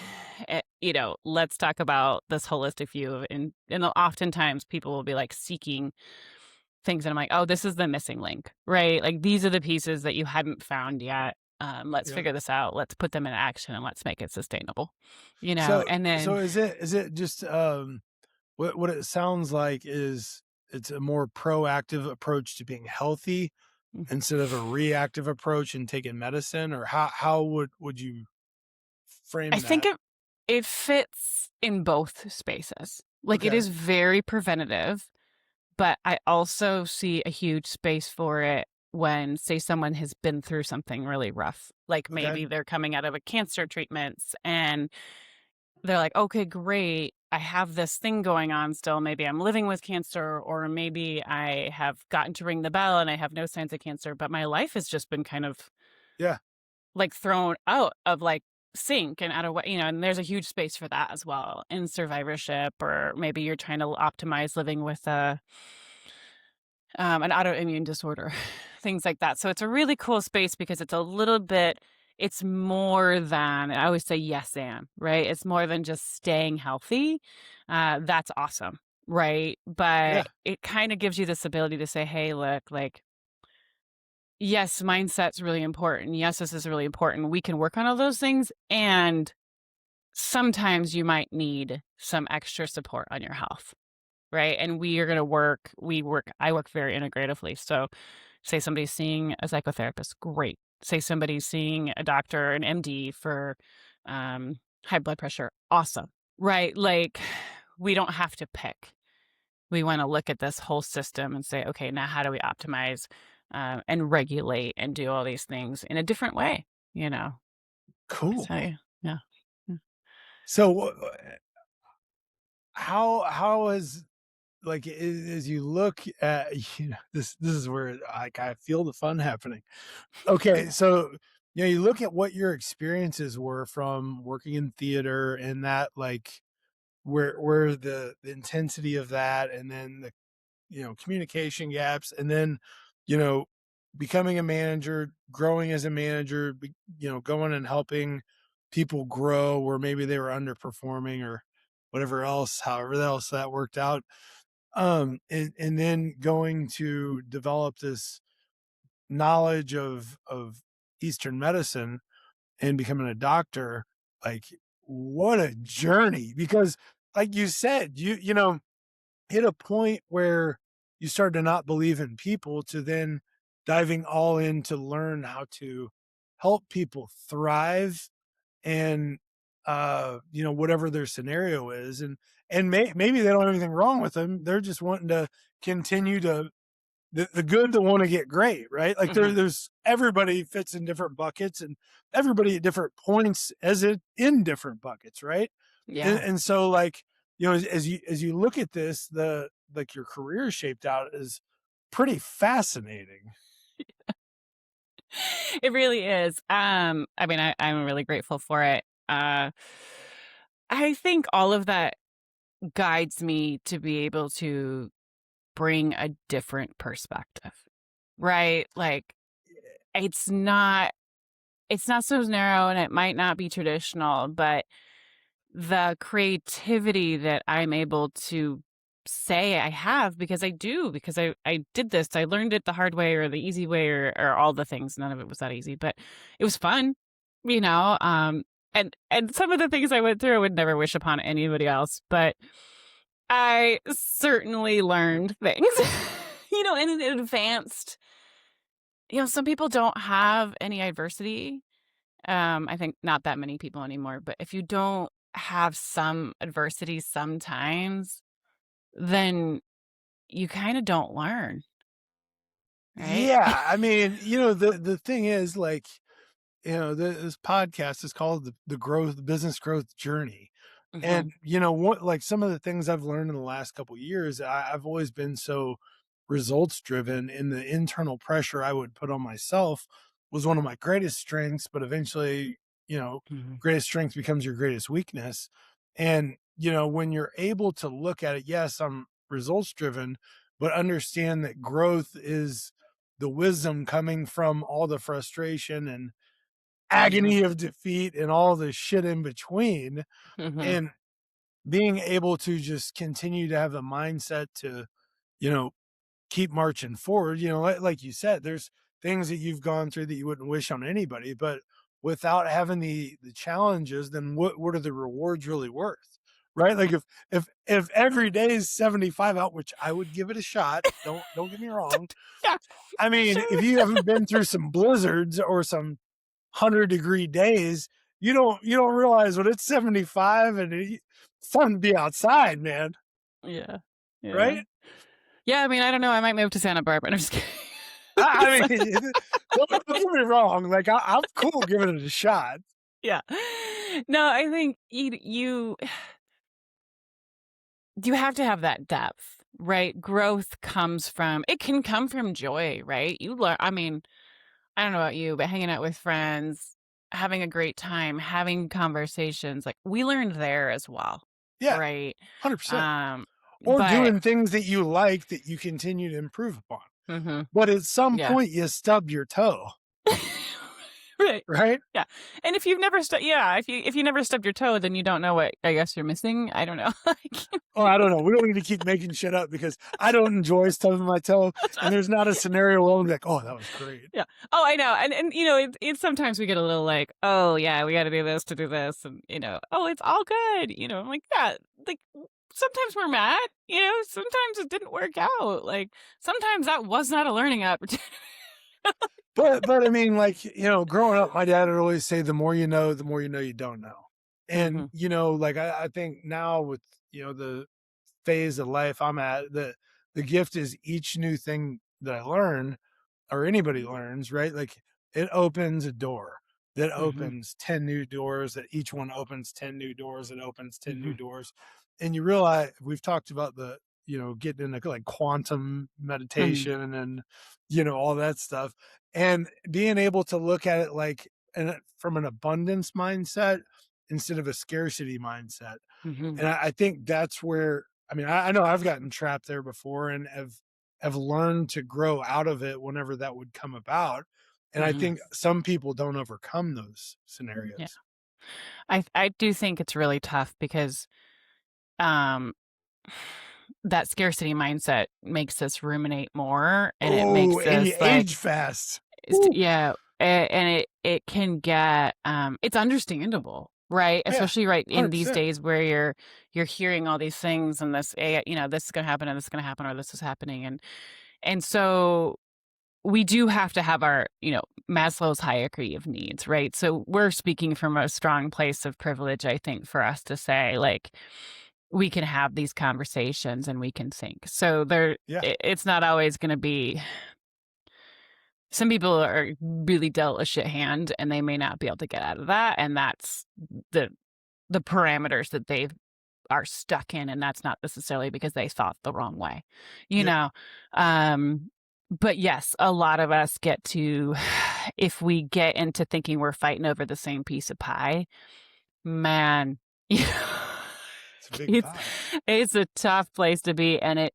let's talk about this holistic view of, and oftentimes people will be like seeking things and I'm like, "Oh, this is the missing link." Right? Like these are the pieces that you hadn't found yet. Let's Yeah. figure this out. Let's put them in action and let's make it sustainable. So And so then is it just what it sounds like is it's a more proactive approach to being healthy instead of a reactive approach and taking medicine, or how would you I frame think that? it fits in both spaces. Like it Okay. is very preventative, but I also see a huge space for it when, say, someone has been through something really rough. Like Okay. maybe they're coming out of a cancer treatments and they're like, okay, great. I have this thing going on still. Maybe I'm living with cancer, or maybe I have gotten to ring the bell and I have no signs of cancer, but my life has just been kind of Yeah. like thrown out of like sync and out of what, and there's a huge space for that as well in survivorship, or maybe you're trying to optimize living with an autoimmune disorder, things like that. So it's a really cool space because it's more than, I always say yes and, right? It's more than just staying healthy. That's awesome, right? Yeah. But it kind of gives you this ability to say, hey, look, like, yes, mindset's really important. Yes, this is really important. We can work on all those things. And sometimes you might need some extra support on your health, right? And I work very integratively. So, say somebody's seeing a psychotherapist, great. Say somebody's seeing a doctor, an MD for high blood pressure, awesome, right? Like, we don't have to pick. We want to look at this whole system and say, okay, now how do we optimize and regulate and do all these things in a different way? You know, Cool. so yeah. Mm. So how is like as you look at this is where like I feel the fun happening. Okay, so you look at what your experiences were from working in theater and that like where the intensity of that and then the communication gaps and then you know becoming a manager, growing as a manager, going and helping people grow where maybe they were underperforming or whatever else, however else that worked out. And then going to develop this knowledge of Eastern medicine and becoming a doctor, like what a journey. Because like you said, you hit a point where you start to not believe in people to then diving all in to learn how to help people thrive and whatever their scenario is maybe they don't have anything wrong with them, they're just wanting to continue to the good that want to get great, right? Like Hmm. there's everybody fits in different buckets and everybody at different points as it in different buckets, right? and, Yeah. and so like as you look at this, the like your career shaped out is pretty fascinating. It really is. I mean, I'm really grateful for it. I think all of that guides me to be able to bring a different perspective, right? Like it's not it's not so narrow and it might not be traditional, but the creativity that I'm able to say I have because I do, because I did this, I learned it the hard way or the easy way or all the things. None of it was that easy, but it was fun, you know. And some of the things I went through I would never wish upon anybody else, but I certainly learned things, and it advanced. Some people don't have any adversity. I think not that many people anymore, but if you don't have some adversity sometimes, then you kinda don't learn, right? Yeah, I mean, the thing is like, this podcast is called the business growth journey. And Mhm, what, like some of the things I've learned in the last couple years, I've always been so results driven, and the internal pressure I would put on myself was one of my greatest strengths, but eventually, you know, mhm. greatest strength becomes your greatest weakness. And, when you're able to look at it, yes, I'm results driven, but understand that growth is the wisdom coming from all the frustration and Mhm. agony of defeat and all the shit in between, Mhm. and being able to just continue to have a mindset to, you know, keep marching forward. Like you said, there's things that you've gone through that you wouldn't wish on anybody, but without having the challenges, then what are the rewards really worth? Right? Like if every day is 75 out, which I would give it a shot, don't get me wrong. Yeah. I mean, if Sure. you haven't been through some blizzards or some 100-degree days, you don't realize when it's 75 and it's fun to be outside, man. Yeah. Yeah. Right? Yeah, I mean, I don't know, I might move to Santa Barbara. I'm just kidding. I So mean, don't get me wrong. Like I'm cool giving it a shot. yeah. No, I think you have to have that depth, right? Growth comes from it can come from joy, right? You learn I mean, I don't know about you, but hanging out with friends, having a great time, having conversations, like, we learned there as well, Yeah, right? 100%. Um, Or but doing things that you like that you continue to improve upon. mhm, But at some yeah. point, you stub your toe, Right. right? Yeah, and if you've never if you never stubbed your toe, then you don't know what I guess you're missing. I don't know. Like Oh, I don't know. We don't need to keep making shit up because I don't enjoy stubbing my toe, and there's not a scenario where I'm like, "Oh, that was great." yeah. Oh, I know, and it's sometimes we get a little like, "Oh, yeah, we gotta do this to do this," and, "Oh, it's all good," I'm like, "Yeah," like, sometimes we're mad, sometimes it didn't work out, like, sometimes that was not a learning opportunity. But I mean, like, growing up, my dad would always say, "The more the more you know you don't know." And Mhm, like I think now with the phase of life I'm at, the gift is each new thing that I learn or anybody learns, right? Like it opens a door that mhm, opens 10 new doors, that each one opens 10 new doors, that opens 10 new mhm, doors. And you realize we've talked about getting into like quantum mhm, meditation and, all that stuff. And being able to look at it like from an abundance mindset instead of a scarcity mindset. mhm, And I think that's where, I mean, I know I've gotten trapped there before and have learned to grow out of it whenever that would come about. And I mhm, think some people don't overcome those yeah. scenarios. I do think it's really tough because, um that scarcity mindset makes us ruminate more, and it Oh, makes and you us, like, age fast. Woo. yeah, and it can get, it's understandable, right? Yeah, Especially right in these 100%. days where you're hearing all these things and this is gonna happen and this is gonna happen or this is happening, and so we do have to have our, Maslow's hierarchy of needs, right? So we're speaking from a strong place of privilege, I think, for us to say, like, we can have these conversations and we can think. So Yeah, it's not always going to be. Some people are really dealt a shit hand and they may not be able to get out of that, and that's the the parameters that they are stuck in, and that's not necessarily because they thought the wrong way, you yep, know. Um, but yes, a lot of us get to, if we get into thinking we're fighting over the same piece of pie, man, it's a big it's pie. it's a tough place to be, and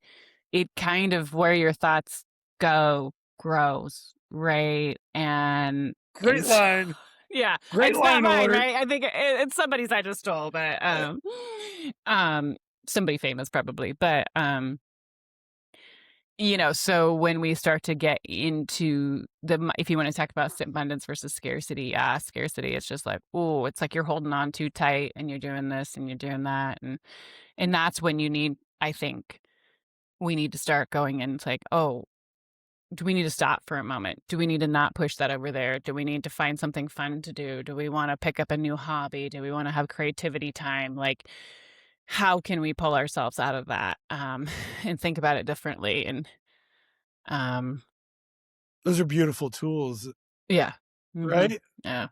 it kind of where your thoughts go grows, right? And Great line. yeah, Great it's not line mine, alert. right? I think it's somebody's I just stole, but um, somebody famous probably, but so when we start to get into if you want to talk about abundance versus scarcity, scarcity, it's just like, oh, it's like you're holding on too tight and you're doing this and you're doing that, and that's when I think we need to start going in. It's like, oh, do we need to stop for a moment? Do we need to not push that over there? Do we need to find something fun to do? Do we want to pick up a new hobby? Do we want to have creativity time? Like, how can we pull ourselves out of that, and think about it differently? And um, Those are beautiful tools, yeah, hmm right? yeah,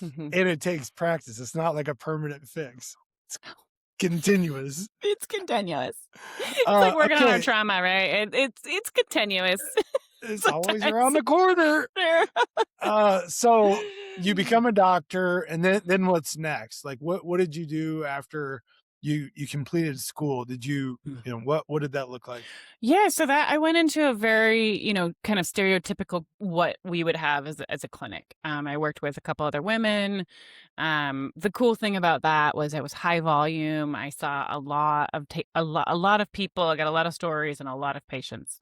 hmm And it takes practice. It's not like a permanent fix. It's continuous. it's continuous. It's like working on our Okay. trauma, right? It's continuous. It's always around Sometimes. the corner. Sure. So you become a doctor, and then what's next? Like, what did you do after? you completed school, did you, what did that look like? Yeah, so that I went into a very, kind of stereotypical what we would have as a clinic. I worked with a couple other women. The cool thing about that was it was high volume. I saw a lot of a lot of people. I got a lot of stories and a lot of patients.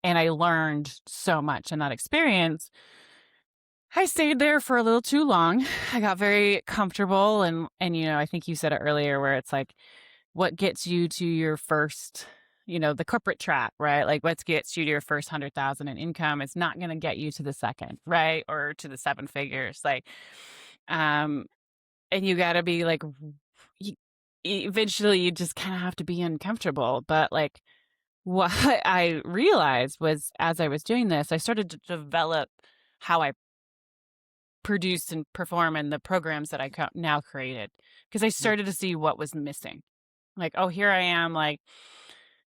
And I learned so much in that experience. I stayed there for a little too long. I got very comfortable, and I think you said it earlier, where it's like what gets you to your first, the corporate trap, right? Like what gets you to your first 100,000 in income, it's not going to get you to the second, right? Or to the seven figures. Um, and you got to be like, y- eventually you just kind of have to be uncomfortable. But what I realized was as I was doing this, I started to develop how I produce and perform in the programs that I now created because I Yeah. started to see what was missing. Like, oh, here I am, like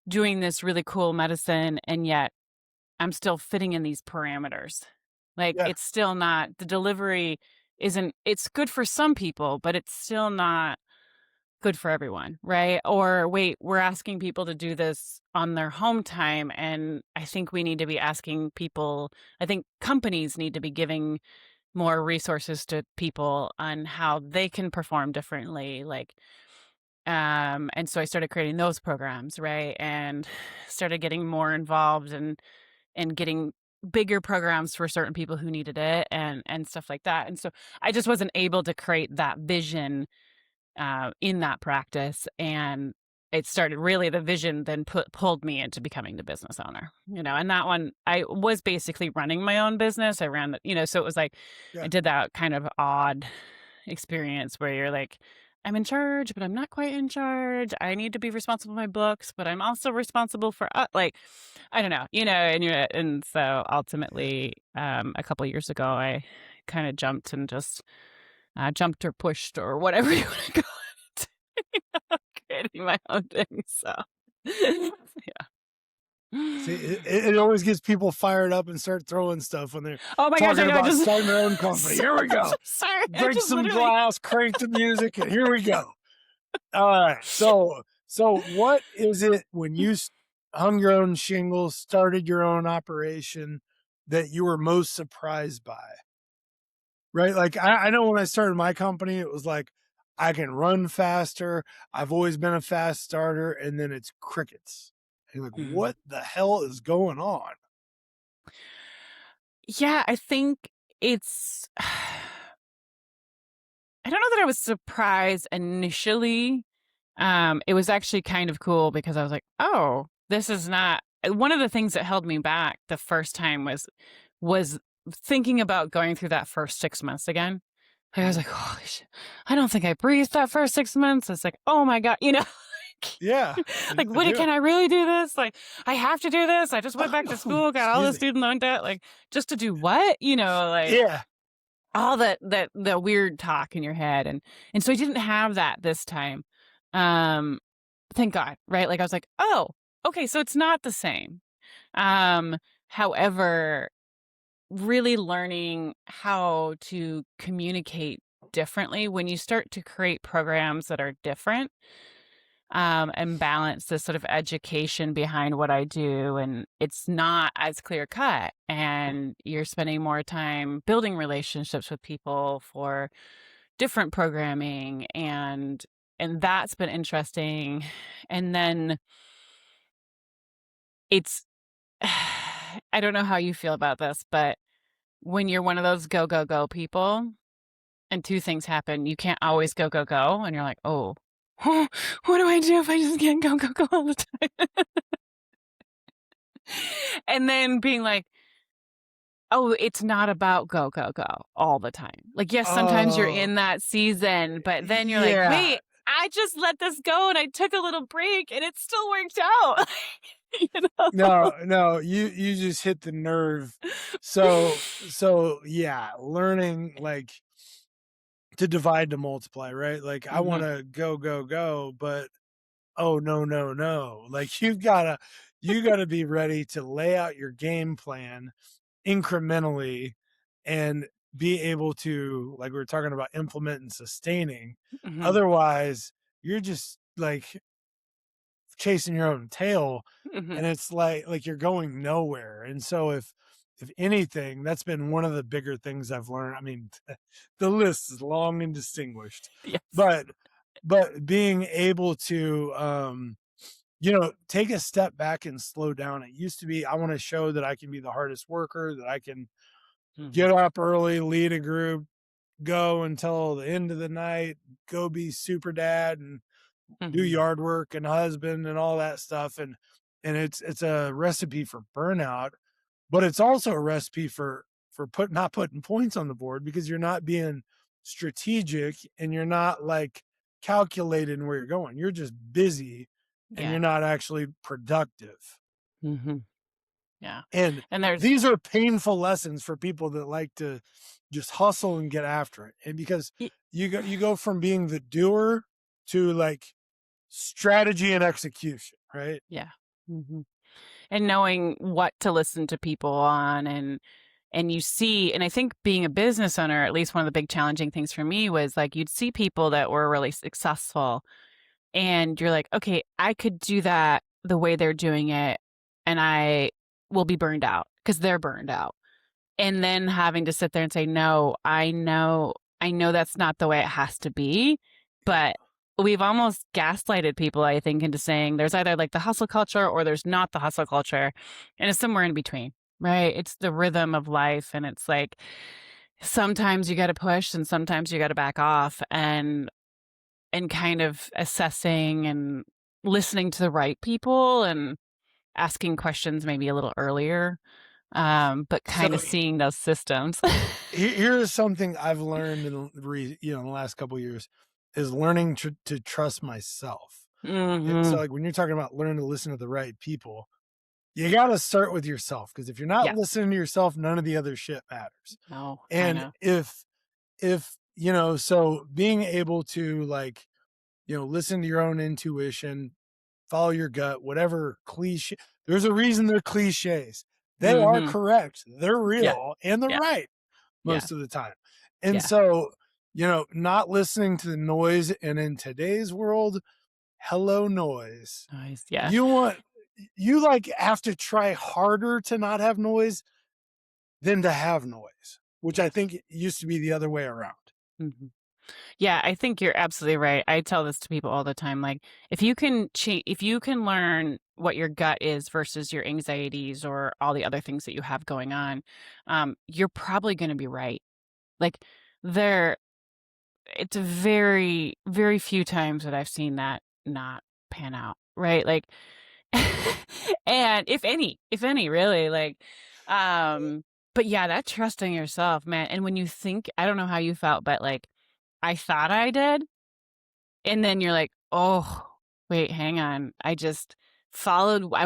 doing this really cool medicine, and yet I'm still fitting in these parameters. Like, Yeah. it's still not the delivery isn't, it's good for some people, but it's still not good for everyone, right? Or wait, we're asking people to do this on their home time. And I think we need to be asking people, I think companies need to be giving more resources to people on how they can perform differently. And so I started creating those programs, right? And started getting more involved and getting bigger programs for certain people who needed it and stuff like that. And so I just wasn't able to create that vision in that practice. And it started really the vision then pulled me into becoming the business owner, and that one, I was basically running my own business. I ran so it was like, I Yeah. did that kind of odd experience where you're like, I'm in charge, but I'm not quite in charge. I need to be responsible for my books, but I'm also responsible for, I don't know, and so Yeah. ultimately, a couple years ago, I kind of jumped and just jumped or pushed or whatever you want to call it, creating my own thing. So, yeah. See, it always gets people fired up and start throwing stuff when they're Oh my gosh, I talking know. I about just, starting their own company. so, Here we I'm so go. sorry. I Break just some literally, glass, crank the music, and here we go. All right. So what is it when you hung your own shingles, started your own operation that you were most surprised by? Right? Like I know when I started my company, it was like I can run faster. I've always been a fast starter, and then it's crickets. And you're like, Mhm. what the hell is going on? Yeah, I think it's, I don't know that I was surprised initially. It was actually kind of cool because I was like, "Oh, this is not." One of the things that held me back the first time was thinking about going through that first 6 months again. Like, I was Mhm. like, "Holy shit, I don't think I breathed that first 6 months." It's like, "Oh my god," Yeah, What yeah. can I really do this? Like, I have to do this. I just went back to school, got all Excuse the me. student loan debt, like, just to do what? Yeah. All that the weird talk in your head, and so I didn't have that this time. Um, Thank God, right? Like, I was like, "Oh, okay, so it's not the same." Um, However, really learning how to communicate differently when you start to create programs that are different, and balance the sort of education behind what I do, and it's not as clear cut, and you're spending more time building relationships with people for different programming, and that's been interesting. And then it's I don't know how you feel about this, but when you're one of those go, go, go people and two things happen, you can't always go, go, go. And you're like, oh, what do I do if I just can't go, go, go all the time? And then being like, oh, it's not about go, go, go all the time. Like, yes, sometimes you're Oh, in that season, but then you're like, yeah. wait, I just let this go and I took a little break and it still worked out. you know? No, no, you just hit the nerve. So yeah, learning like to divide to multiply, right? Like I want Mhm, to go go go, but oh no no no. Like you got to be ready to lay out your game plan incrementally and be able to, like we were talking about, implement and sustaining. mhm. Otherwise you're just like chasing your own tail, Mhm. and it's like you're going nowhere. And so if anything, that's been one of the bigger things I've learned. I mean, the list is long and distinguished, Yes. but being able to take a step back and slow down. It used to be I want to show that I can be the hardest worker, that I can Mhm. get up early, lead a group, go until the end of the night, go be super dad and do Mhm. yard work and husband and all that stuff. And it's a recipe for burnout, but it's also a recipe for not putting points on the board, because you're not being strategic and you're not like calculating where you're going. You're just busy and Yeah. you're not actually productive. Mhm. Yeah. And And there's these are painful lessons for people that like to just hustle and get after it. And because y you go from being the doer to like strategy and execution, right? yeah. Mhm. And knowing what to listen to people on, and you see, and I think being a business owner, at least one of the big challenging things for me was like you'd see people that were really successful and you're like, "Okay, I could do that the way they're doing it and I will be burned out because they're burned out." And then having to sit there and say, "No, I know that's not the way it has to be." Yeah. But we've almost gaslighted people, I think, into saying there's either like the hustle culture or there's not the hustle culture. And it's somewhere in between, right? It's the rhythm of life. And it's like sometimes you gotta push and sometimes you gotta back off, and kind of assessing and listening to the right people and asking questions maybe a little earlier, but So kind of seeing those systems. here's something I've learned in the last couple of years is learning to trust myself. So Mhm. like when you're talking about learning to listen to the right people, you got to start with yourself, because if you're not Yeah. listening to yourself, none of the other shit matters. No, I And know. if being able to like listen to your own intuition, follow your gut, whatever cliche. There's a reason they're cliches. They are Mhm. correct. They're Yeah. real and they're Yeah. right Yeah. most of the time. And Yeah. so, not listening to the noise. And in today's world, hello noise. Nice. Yeah. You want, you like have to try harder to not have noise than to have noise, which I Yes. think used to be the other way around. Mhm. Yeah, I think you're absolutely right. I tell this to people all the time. Like, if you can learn what your gut is versus your anxieties or all the other things that you have going on, you're probably going to be right. Like, there, it's very, very few times that I've seen that not pan out, right? Like, and if any, really, like, um, but yeah, that trust in yourself, man. And when you think, I don't know how you felt, but like, I thought I did. And then you're like, "Oh, wait, hang on. I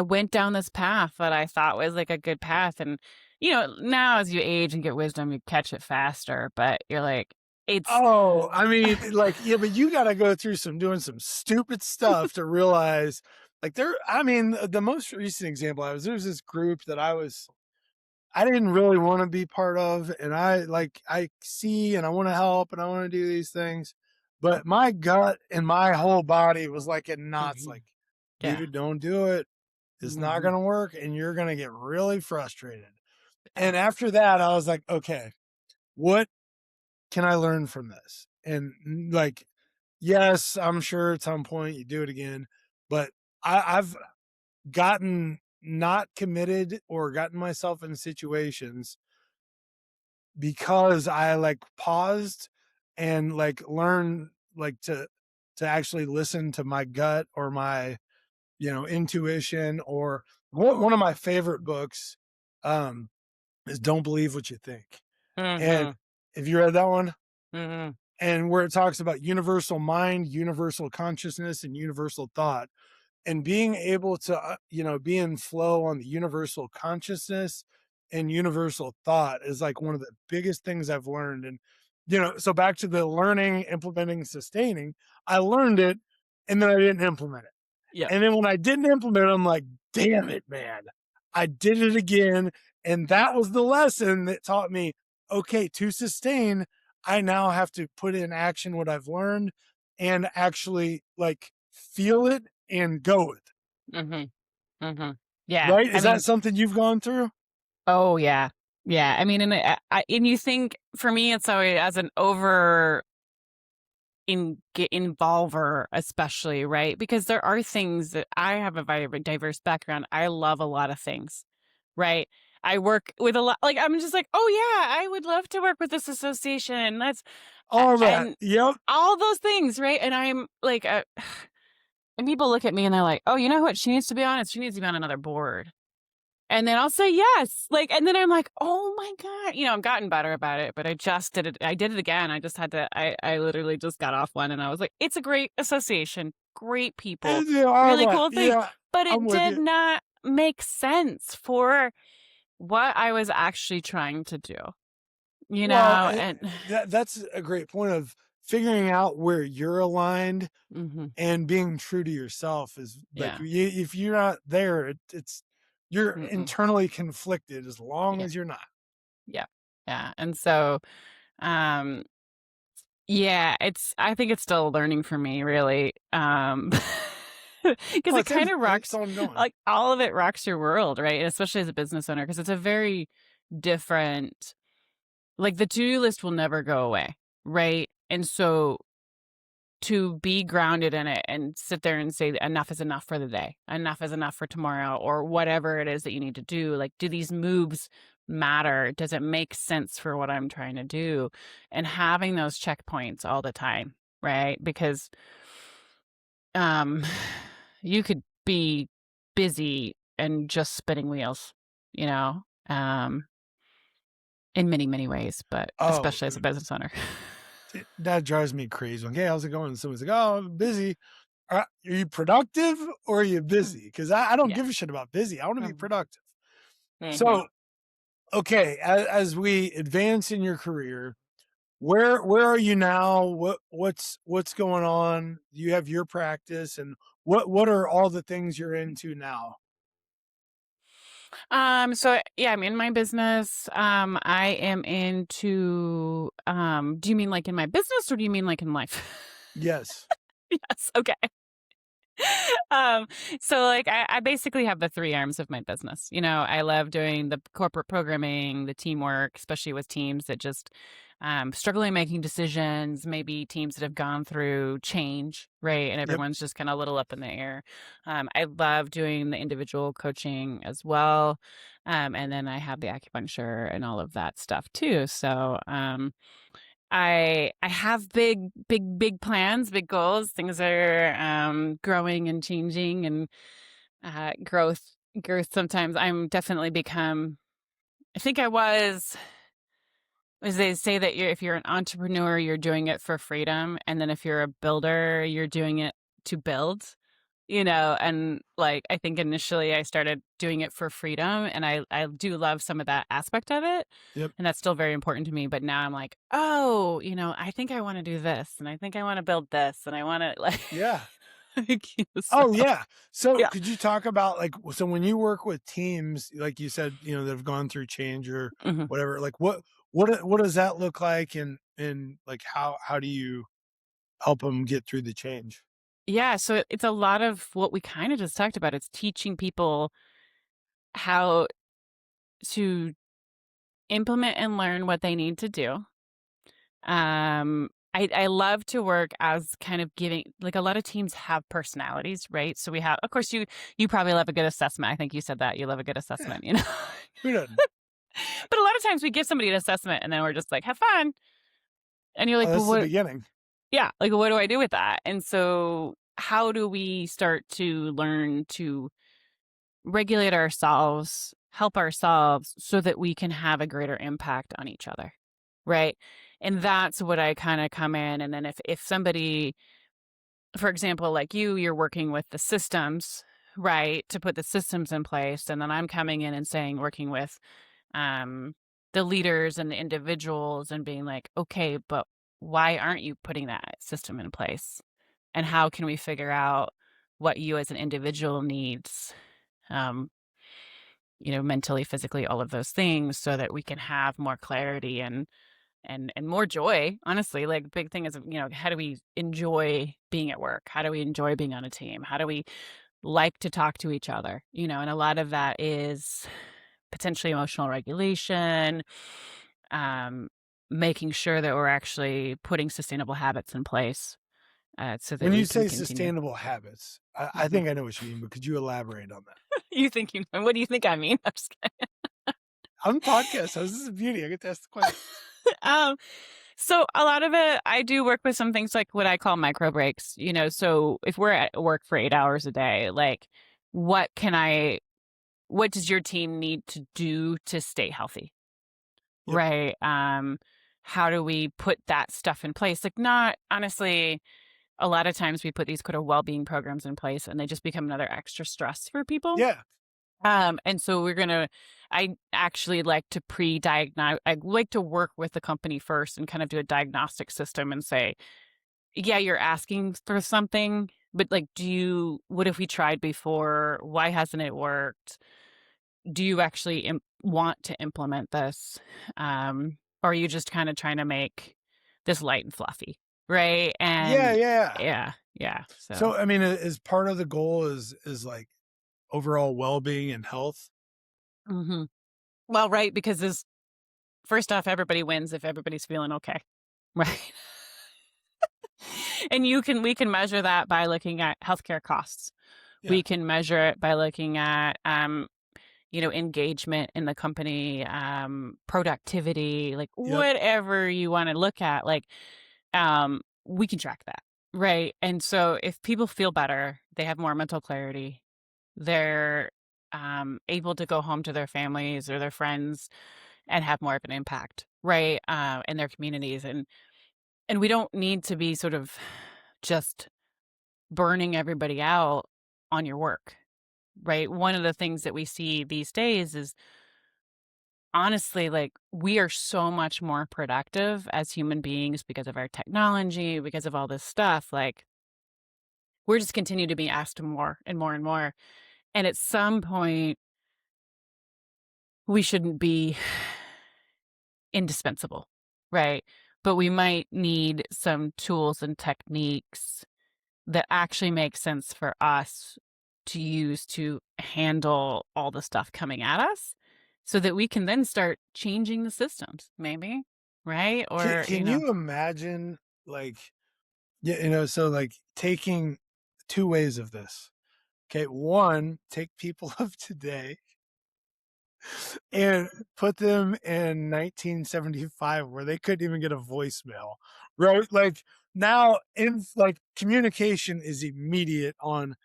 went down this path that I thought was like a good path." And, now as you age and get wisdom, you catch it faster, but you're like, it's Oh, I mean, like, yeah, but you got to go through doing some stupid stuff to realize, like, I mean, the most recent example there's this group that I didn't really want to be part of. And I see and I want to help and I want to do these things. But my gut and my whole body was like in knots, Mhm. like, Yeah. dude, don't do it. It's not Mhm. going to work. And you're going to get really frustrated. Yeah. And after that, I was like, okay, what can I learn from this? And like, yes, I'm sure at some point you do it again, but I've gotten not committed or gotten myself in situations because I like paused and like learned like to actually listen to my gut or my intuition. Or one of my favorite books um is Don't Believe What You Think. And Mhm. if you read that one, Mhm. and where it talks about universal mind, universal consciousness, and universal thought, and being able to be in flow on the universal consciousness and universal thought is like one of the biggest things I've learned. And so back to the learning, implementing, sustaining, I learned it and then I didn't implement it. Yep. And then when I didn't implement it, I'm like, damn it, man, I did it again. And that was the lesson that taught me, okay, to sustain, I now have to put in action what I've learned. and actually like feel it and go with it. Mhm. Mhm. Yeah. Right? I Is that mean, something you've gone through? oh, yeah. Yeah. I mean, and you think for me, it's always as an over involver, especially, right? Because there are things that I have a very diverse background. I love a lot of things, right? I work with a lot, like, I'm just like, oh, yeah, I would love to work with this association. All that. And Yep. all those things, right? And I'm like, and people look at me and they're like, oh, you know what? She needs to be on it. She needs to be on another board. And then I'll say yes. Like, and then I'm like, "Oh my god." I've gotten better about it, but I just did it. I did it again. I just had to I literally just got off one and I was like, "It's a great association, great people, Yeah, all really that. cool thing." Yeah, But I'm it with did you. not make sense for what I was actually trying to do, Well, and that's a great point of figuring out where you're aligned mhm, and being true to yourself is like yeah. if you're not there, it's you're Mm-mm. internally conflicted as long Yeah. as you're not. Yeah. Yeah. And so, um yeah, I think it's still learning for me, really, because Oh, it kinda it's rocks, ongoing. like, all of it rocks your world, right? And especially as a business owner, because it's a very different, like, the to-do list will never go away, right? And so to be grounded in it and sit there and say enough is enough for the day, enough is enough for tomorrow, or whatever it is that you need to do. Like, do these moves matter? Does it make sense for what I'm trying to do? And having those checkpoints all the time, right? Because um you could be busy and just spinning wheels, you know, um, in many, many ways, but Oh, especially as a business owner. that drives me crazy. Okay, how's it going? And someone's like, "Oh, I'm busy." Are you productive or are you busy? Because I don't Yeah. give a shit about busy. I want to be Mhm. productive. Mhm. So, okay, as we advance in your career, where are you now? What's going on? You have your practice, and what are all the things you're into now? So yeah, I'm in my business. I am into, do you mean like in my business or do you mean like in life? Yes. Yes. Okay. um, so like I basically have the three arms of my business. I love doing the corporate programming, the teamwork, especially with teams that just struggling making decisions, maybe teams that have gone through change, right? And Yep. everyone's just kind of a little up in the air. I love doing the individual coaching as well. And then I have the acupuncture and all of that stuff too. So I have big, big, big plans, big goals. Things are growing and changing, and growth. Sometimes I'm definitely become. I think I was. As they say that if you're an entrepreneur, you're doing it for freedom, and then if you're a builder, you're doing it to build. And like I think initially I started doing it for freedom, and I do love some of that aspect of it, Yep. and that's still very important to me. But now I'm like, oh, I think I want to do this, and I think I want to build this, and I want to like, Yeah. so Oh, yeah. So yeah. could you talk about like so when you work with teams, like you said, that have gone through change or Mhm. whatever, like what does that look like and like how do you help them get through the change? Yeah, so it's a lot of what we kind of just talked about. It's teaching people how to implement and learn what they need to do. I love to work as kind of giving, like, a lot of teams have personalities, right? So we have, of course, you probably love a good assessment. I think you said that you love a good Yeah. assessment, Who doesn't? But a lot of times we give somebody an assessment and then we're just like, have fun. And you're Oh, like, but that's the what? beginning. Yeah, like, what do I do with that? And so, how do we start to learn to regulate ourselves, help ourselves so that we can have a greater impact on each other? Right. And that's what I kind of come in. And then if somebody, for example, like you're working with the systems, right, to put the systems in place. And then I'm coming in and saying, working with um, the leaders and the individuals and being like, okay, but why aren't you putting that system in place? And how can we figure out what you as an individual needs? Um, mentally, physically, all of those things so that we can have more clarity and more joy, honestly. Like, big thing is, how do we enjoy being at work? How do we enjoy being on a team? How do we like to talk to each other? And a lot of that is potentially emotional regulation, um, making sure that we're actually putting sustainable habits in place, so that When we you can say continue. sustainable habits, I Mhm. think I know what you mean, but could you elaborate on that? You think you know? What do you think I mean? I'm just kidding. I'm a podcast host. This is beauty. I get to ask the questions. Um, so a lot of it, I do work with some things like what I call micro breaks. So if we're at work for 8 hours a day, like, what can I, what does your team need to do to stay healthy? Yep. Right. How do we put that stuff in place? Like, not honestly, a lot of times we put these kind of well-being programs in place and they just become another extra stress for people. Yeah. And so I actually like to pre-diagnose. I like to work with the company first and kind of do a diagnostic system and say, yeah, you're asking for something, but like, what if we tried before? Why hasn't it worked? Do you actually want to implement this? Or are you just kind of trying to make this light and fluffy? Right. Yeah. And Yeah. yeah, yeah. So, So, I mean, is part of the goal is like overall well-being and health? mhm. Well, right. Because first off, everybody wins if everybody's feeling okay. Right. And we can measure that by looking at healthcare costs. Yeah. We can measure it by looking at, engagement in the company, productivity, like Yep. whatever you want to look at, like, we can track that. Right. And so if people feel better, they have more mental clarity, they're able to go home to their families or their friends and have more of an impact, right, in their communities. And we don't need to be sort of just burning everybody out on your work, right? One of the things that we see these days is honestly, like, we are so much more productive as human beings because of our technology, because of all this stuff. Like, we're just continue to be asked more and more and more. And at some point, we shouldn't be indispensable, right? But we might need some tools and techniques that actually make sense for us to use to handle all the stuff coming at us so that we can then start changing the systems, maybe, right? Or, Can you imagine, like, yeah, so like taking two ways of this. Okay, one, take people of today and put them in 1975 where they couldn't even get a voicemail, right? Like now, in like communication is immediate on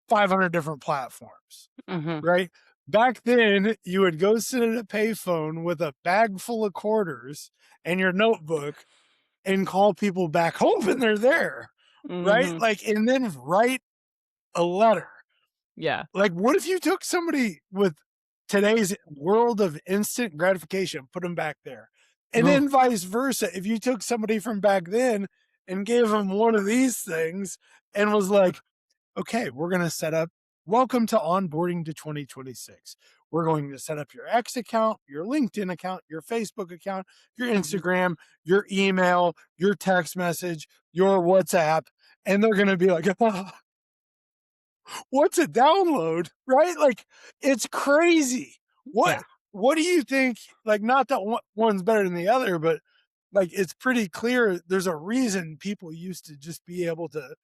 500 different platforms, mhm, right? Back then, you would go sit at a payphone with a bag full of quarters and your notebook and call people back hoping they're there, right? mhm, Like, and then write a letter. yeah, Like, what if you took somebody with today's world of instant gratification, put them back there? And oh, then vice versa. If you took somebody from back then and gave them one of these things and was like, okay, we're going to set up, welcome to onboarding to 2026. We're going to set up your X account, your LinkedIn account, your Facebook account, your mhm, Instagram, your email, your text message, your WhatsApp. And they're going to be like, oh, what's a download? Right? Like, it's crazy. What, yeah. what do you think? Like, not that one's better than the other, but like, it's pretty clear there's a reason people used to just be able to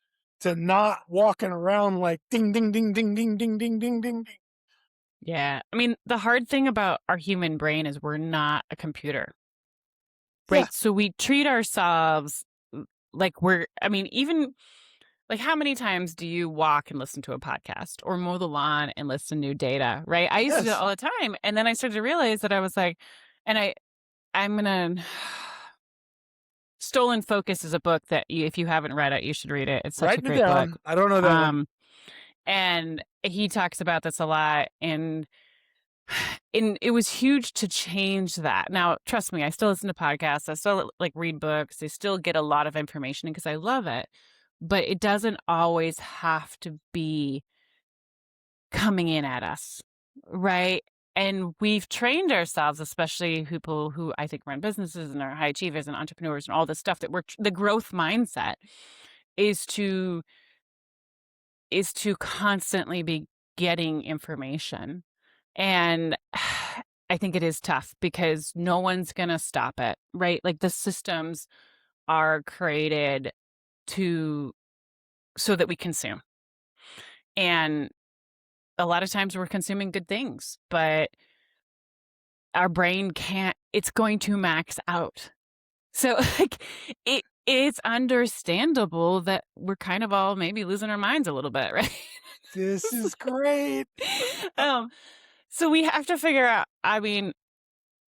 not walking around like ding, ding, ding, ding, ding, ding, ding, ding, ding, ding. Yeah. I mean, the hard thing about our human brain is we're not a computer, Yeah. right? So we treat ourselves like I mean, even like, how many times do you walk and listen to a podcast or mow the lawn and listen to new data, right? I used to do that Yes. all the time. And then I started to realize that I was like, and I'm going to, Stolen Focus is a book that if you haven't read it, you should read it. It's such a Writing it great book. down. I don't know that one. Um, and he talks about this a lot. And it was huge to change that. Now, trust me, I still listen to podcasts. I still like read books. I still get a lot of information because I love it. But it doesn't always have to be coming in at us, right? And we've trained ourselves, especially people who I think run businesses and are high achievers and entrepreneurs and all this stuff that the growth mindset is to constantly be getting information. And I think it is tough because no one's going to stop it, right? Like the systems are created to so that we consume. And a lot of times we're consuming good things, but our brain can't, it's going to max out. So like it's understandable that we're kind of all maybe losing our minds a little bit, right? This is great. um so we have to figure out, I mean,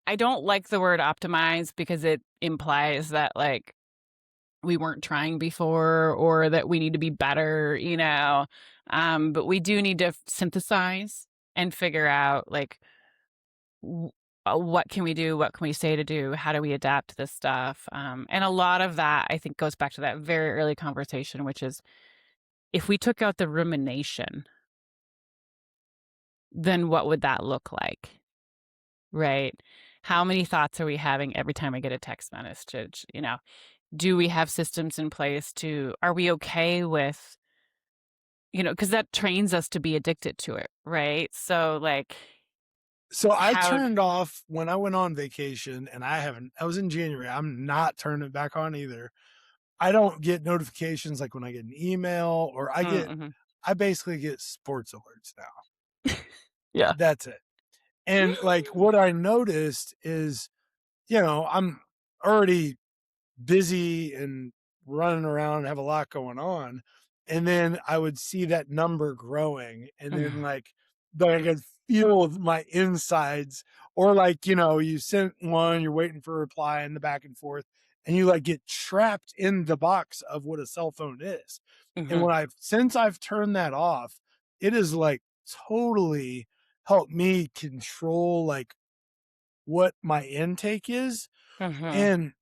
I don't like the word optimize because it implies that like we weren't trying before or that we need to be better, but we do need to synthesize and figure out like w- what can we do? What can we say to do? How do we adapt this stuff? And a lot of that, I think, goes back to that very early conversation, which is if we took out the rumination, then what would that look like? Right? How many thoughts are we having every time I get a text message? Do we have systems in place are we okay with, because that trains us to be addicted to it, right? So, like, So I how, turned off when I went on vacation, and I was in January. I'm not turning it back on either. I don't get notifications like when I get an email or mm-hmm. I basically get sports alerts now. Yeah. That's it. And like what I noticed is, I'm already busy and running around and have a lot going on. And then I would see that number growing. And then I could feel my insides, or like, you sent one, you're waiting for a reply and the back and forth, and you like get trapped in the box of what a cell phone is. And Mm-hmm. since I've turned that off, it is like totally helped me control like what my intake is. Mm-hmm. And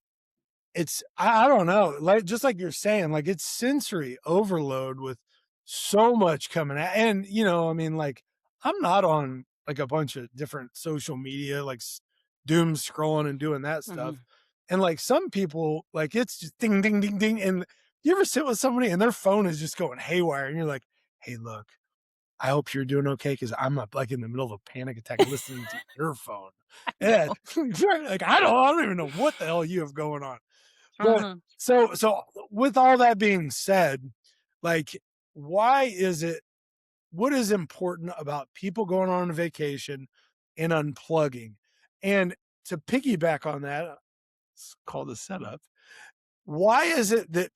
I don't know, like, just like you're saying, like, it's sensory overload with so much coming out. And, I mean, like, I'm not on, like, a bunch of different social media, like, doom scrolling and doing that Mm-hmm. stuff. And, like, some people, like, it's just ding, ding, ding, ding, and you ever sit with somebody and their phone is just going haywire, and you're like, "Hey, look, I hope you're doing okay because 'cause I'm, like, in the middle of a panic attack listening to your phone." Yeah, No. like, I don't even know what the hell you have going on. But Mm-hmm. so with all that being said, like, why is it what is important about people going on a vacation and unplugging? And to piggyback on that, it's called a setup. Why is it that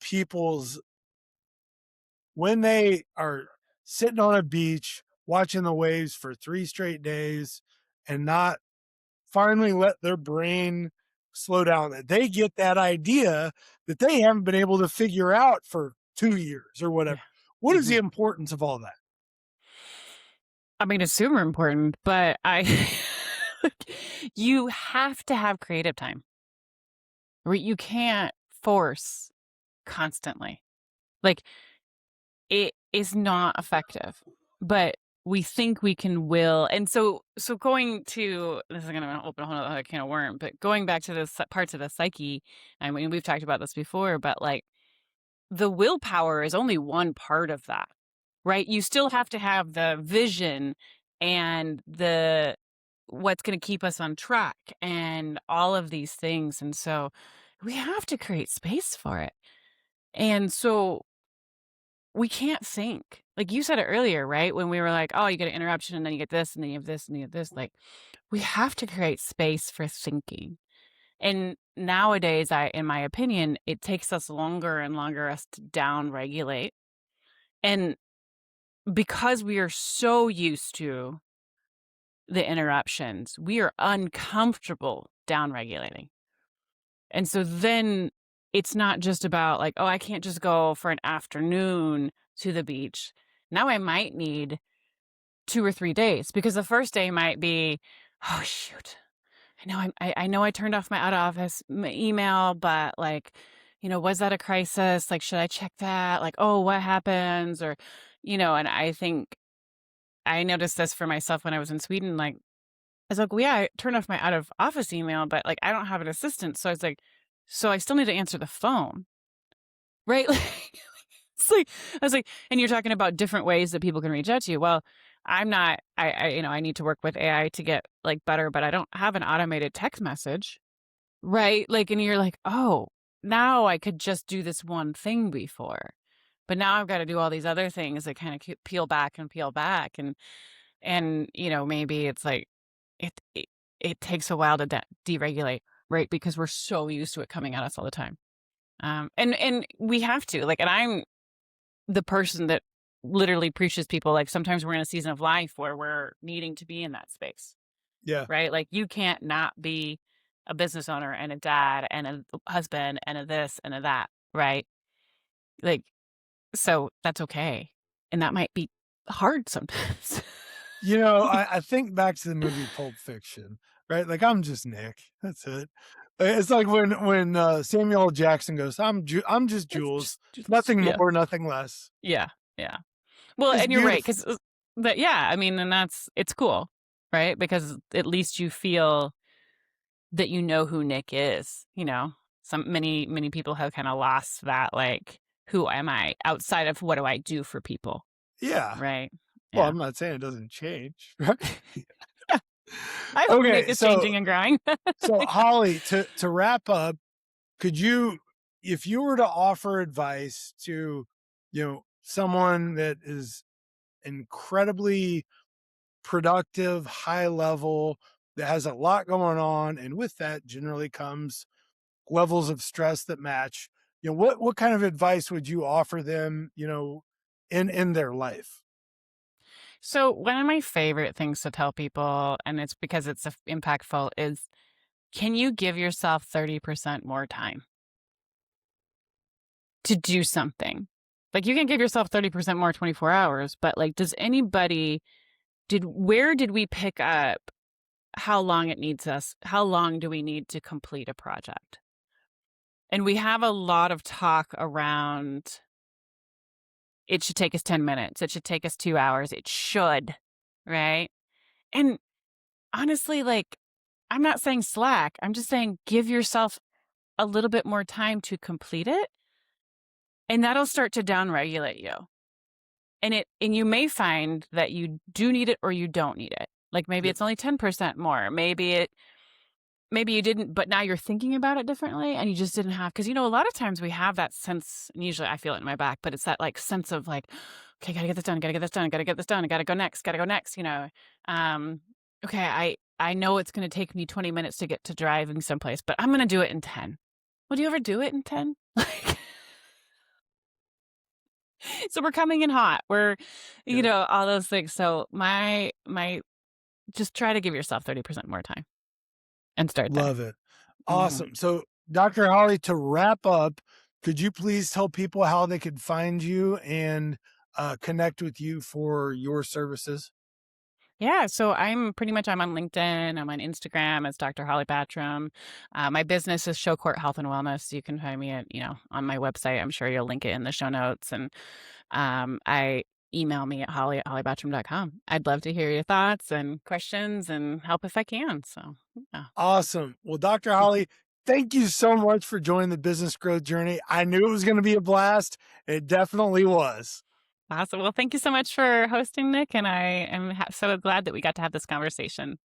when they are sitting on a beach watching the waves for 3 straight days and not finally let their brain slow down, that they get that idea that they haven't been able to figure out for 2 years or whatever. Yeah. What is Mm-hmm. the importance of all that? I mean, it's super important, but like, you have to have creative time. Right? You can't force constantly. Like it is not effective. But we think we can will. And so going to this is gonna open a whole other can of worm, but going back to the parts of the psyche, I mean we've talked about this before, but like the willpower is only one part of that. Right? You still have to have the vision and the what's going to keep us on track and all of these things. And so we have to create space for it. And so we can't think. Like you said it earlier, right? When we were like, oh, you get an interruption and then you get this and then you have this and you have this. Like we have to create space for thinking. And nowadays, in my opinion, it takes us longer and longer us to down regulate. And because we are so used to the interruptions, we are uncomfortable down regulating. And so then it's not just about like, oh, I can't just go for an afternoon to the beach. Now I might need 2 or 3 days because the first day might be, oh shoot, I know I turned off my out of office email, but like, was that a crisis? Like, should I check that? Like, oh, what happens? Or, and I think I noticed this for myself when I was in Sweden. Like, was like, "Well, yeah, I turned off my out of office email, but, like, I don't have an assistant." So I was like, "So I still need to answer the phone." Right? It's like I was like, "And you're talking about different ways that people can reach out to you." Well, I'm not I need to work with AI to get, like, better, but I don't have an automated text message, right? Like, and you're like, "Oh, now I could just do this one thing before, but now I've gotta do all these other things that kinda peel back," and, maybe it's like it it it takes a while to deregulate, right? Because we're so used to it coming at us all the time. And we have to, like, and I'm the person that literally preaches people, like, sometimes we're in a season of life where we're needing to be in that space, Yeah. right? Like, you can't not be a business owner and a dad and a husband and a this and a that, right? Like, so that's okay. And that might be hard sometimes. I think back to the movie Pulp Fiction, right? Like, I'm just Nick. That's it. It's like when Samuel L. Jackson goes, I'm just It's Jules. just Nothing yeah. more, nothing less. Yeah, yeah. Well, It's and you're right, beautiful. 'cause but yeah, I mean, and it's cool, right? Because at least you feel that you know who Nick is, you know? Many people have kinda lost that, like, "Who am I outside of what do I do for people?" Yeah. Right? Well, Yeah. I'm not saying it doesn't change, right? Yeah. I hope Nick Okay, is changing and growing. so Holly, to wrap up, could you, if you were to offer advice to, someone that is incredibly productive, high level, that has a lot going on, and with that generally comes levels of stress that match, what kind of advice would you offer them, in their life? So, one of my favorite things to tell people, and it's because it's impactful, is can you give yourself 30% more time to do something? Like, you can give yourself 30% more 24 hours, but, like, does anybody where did we pick up how long do we need to complete a project? And we have a lot of talk around it should take us 10 minutes, it should take us 2 hours, it should, right? And honestly, like, I'm not saying slack, I'm just saying give yourself a little bit more time to complete it, and that'll start to downregulate you. And you may find that you do need it or you don't need it. Like, maybe Yep. it's only 10% more, maybe you didn't, but now you're thinking about it differently and you just didn't have, because a lot of times we have that sense, and usually I feel it in my back, but it's that, like, sense of, like, okay, gotta get this done, gotta get this done, gotta get this done, gotta go next. um okay, I know it's going to take me 20 minutes to get to driving someplace, but I'm going to do it in 10. Would you ever do it in 10? Like, so we're coming in hot, we're, Yep. all those things. So my just try to give yourself 30% more time and start there. Love it. Hmm. Awesome. So, Dr. Holly, to wrap up, could you please tell people how they could find you and connect with you for your services? Yeah, so I'm on LinkedIn, I'm on Instagram as Dr. Holly Battrum. My business is Show Court Health and Wellness. You can find me on my website. I'm sure you'll link it in the show notes. And I email me at holly@hollybattrum.com. I'd love to hear your thoughts and questions and help if I can. So yeah. Awesome. Well, Dr. Holly, thank you so much for joining the business growth journey. I knew it was going to be a blast. It definitely was. Awesome. Well, thank you so much for hosting, Nick. And I am so glad that we got to have this conversation.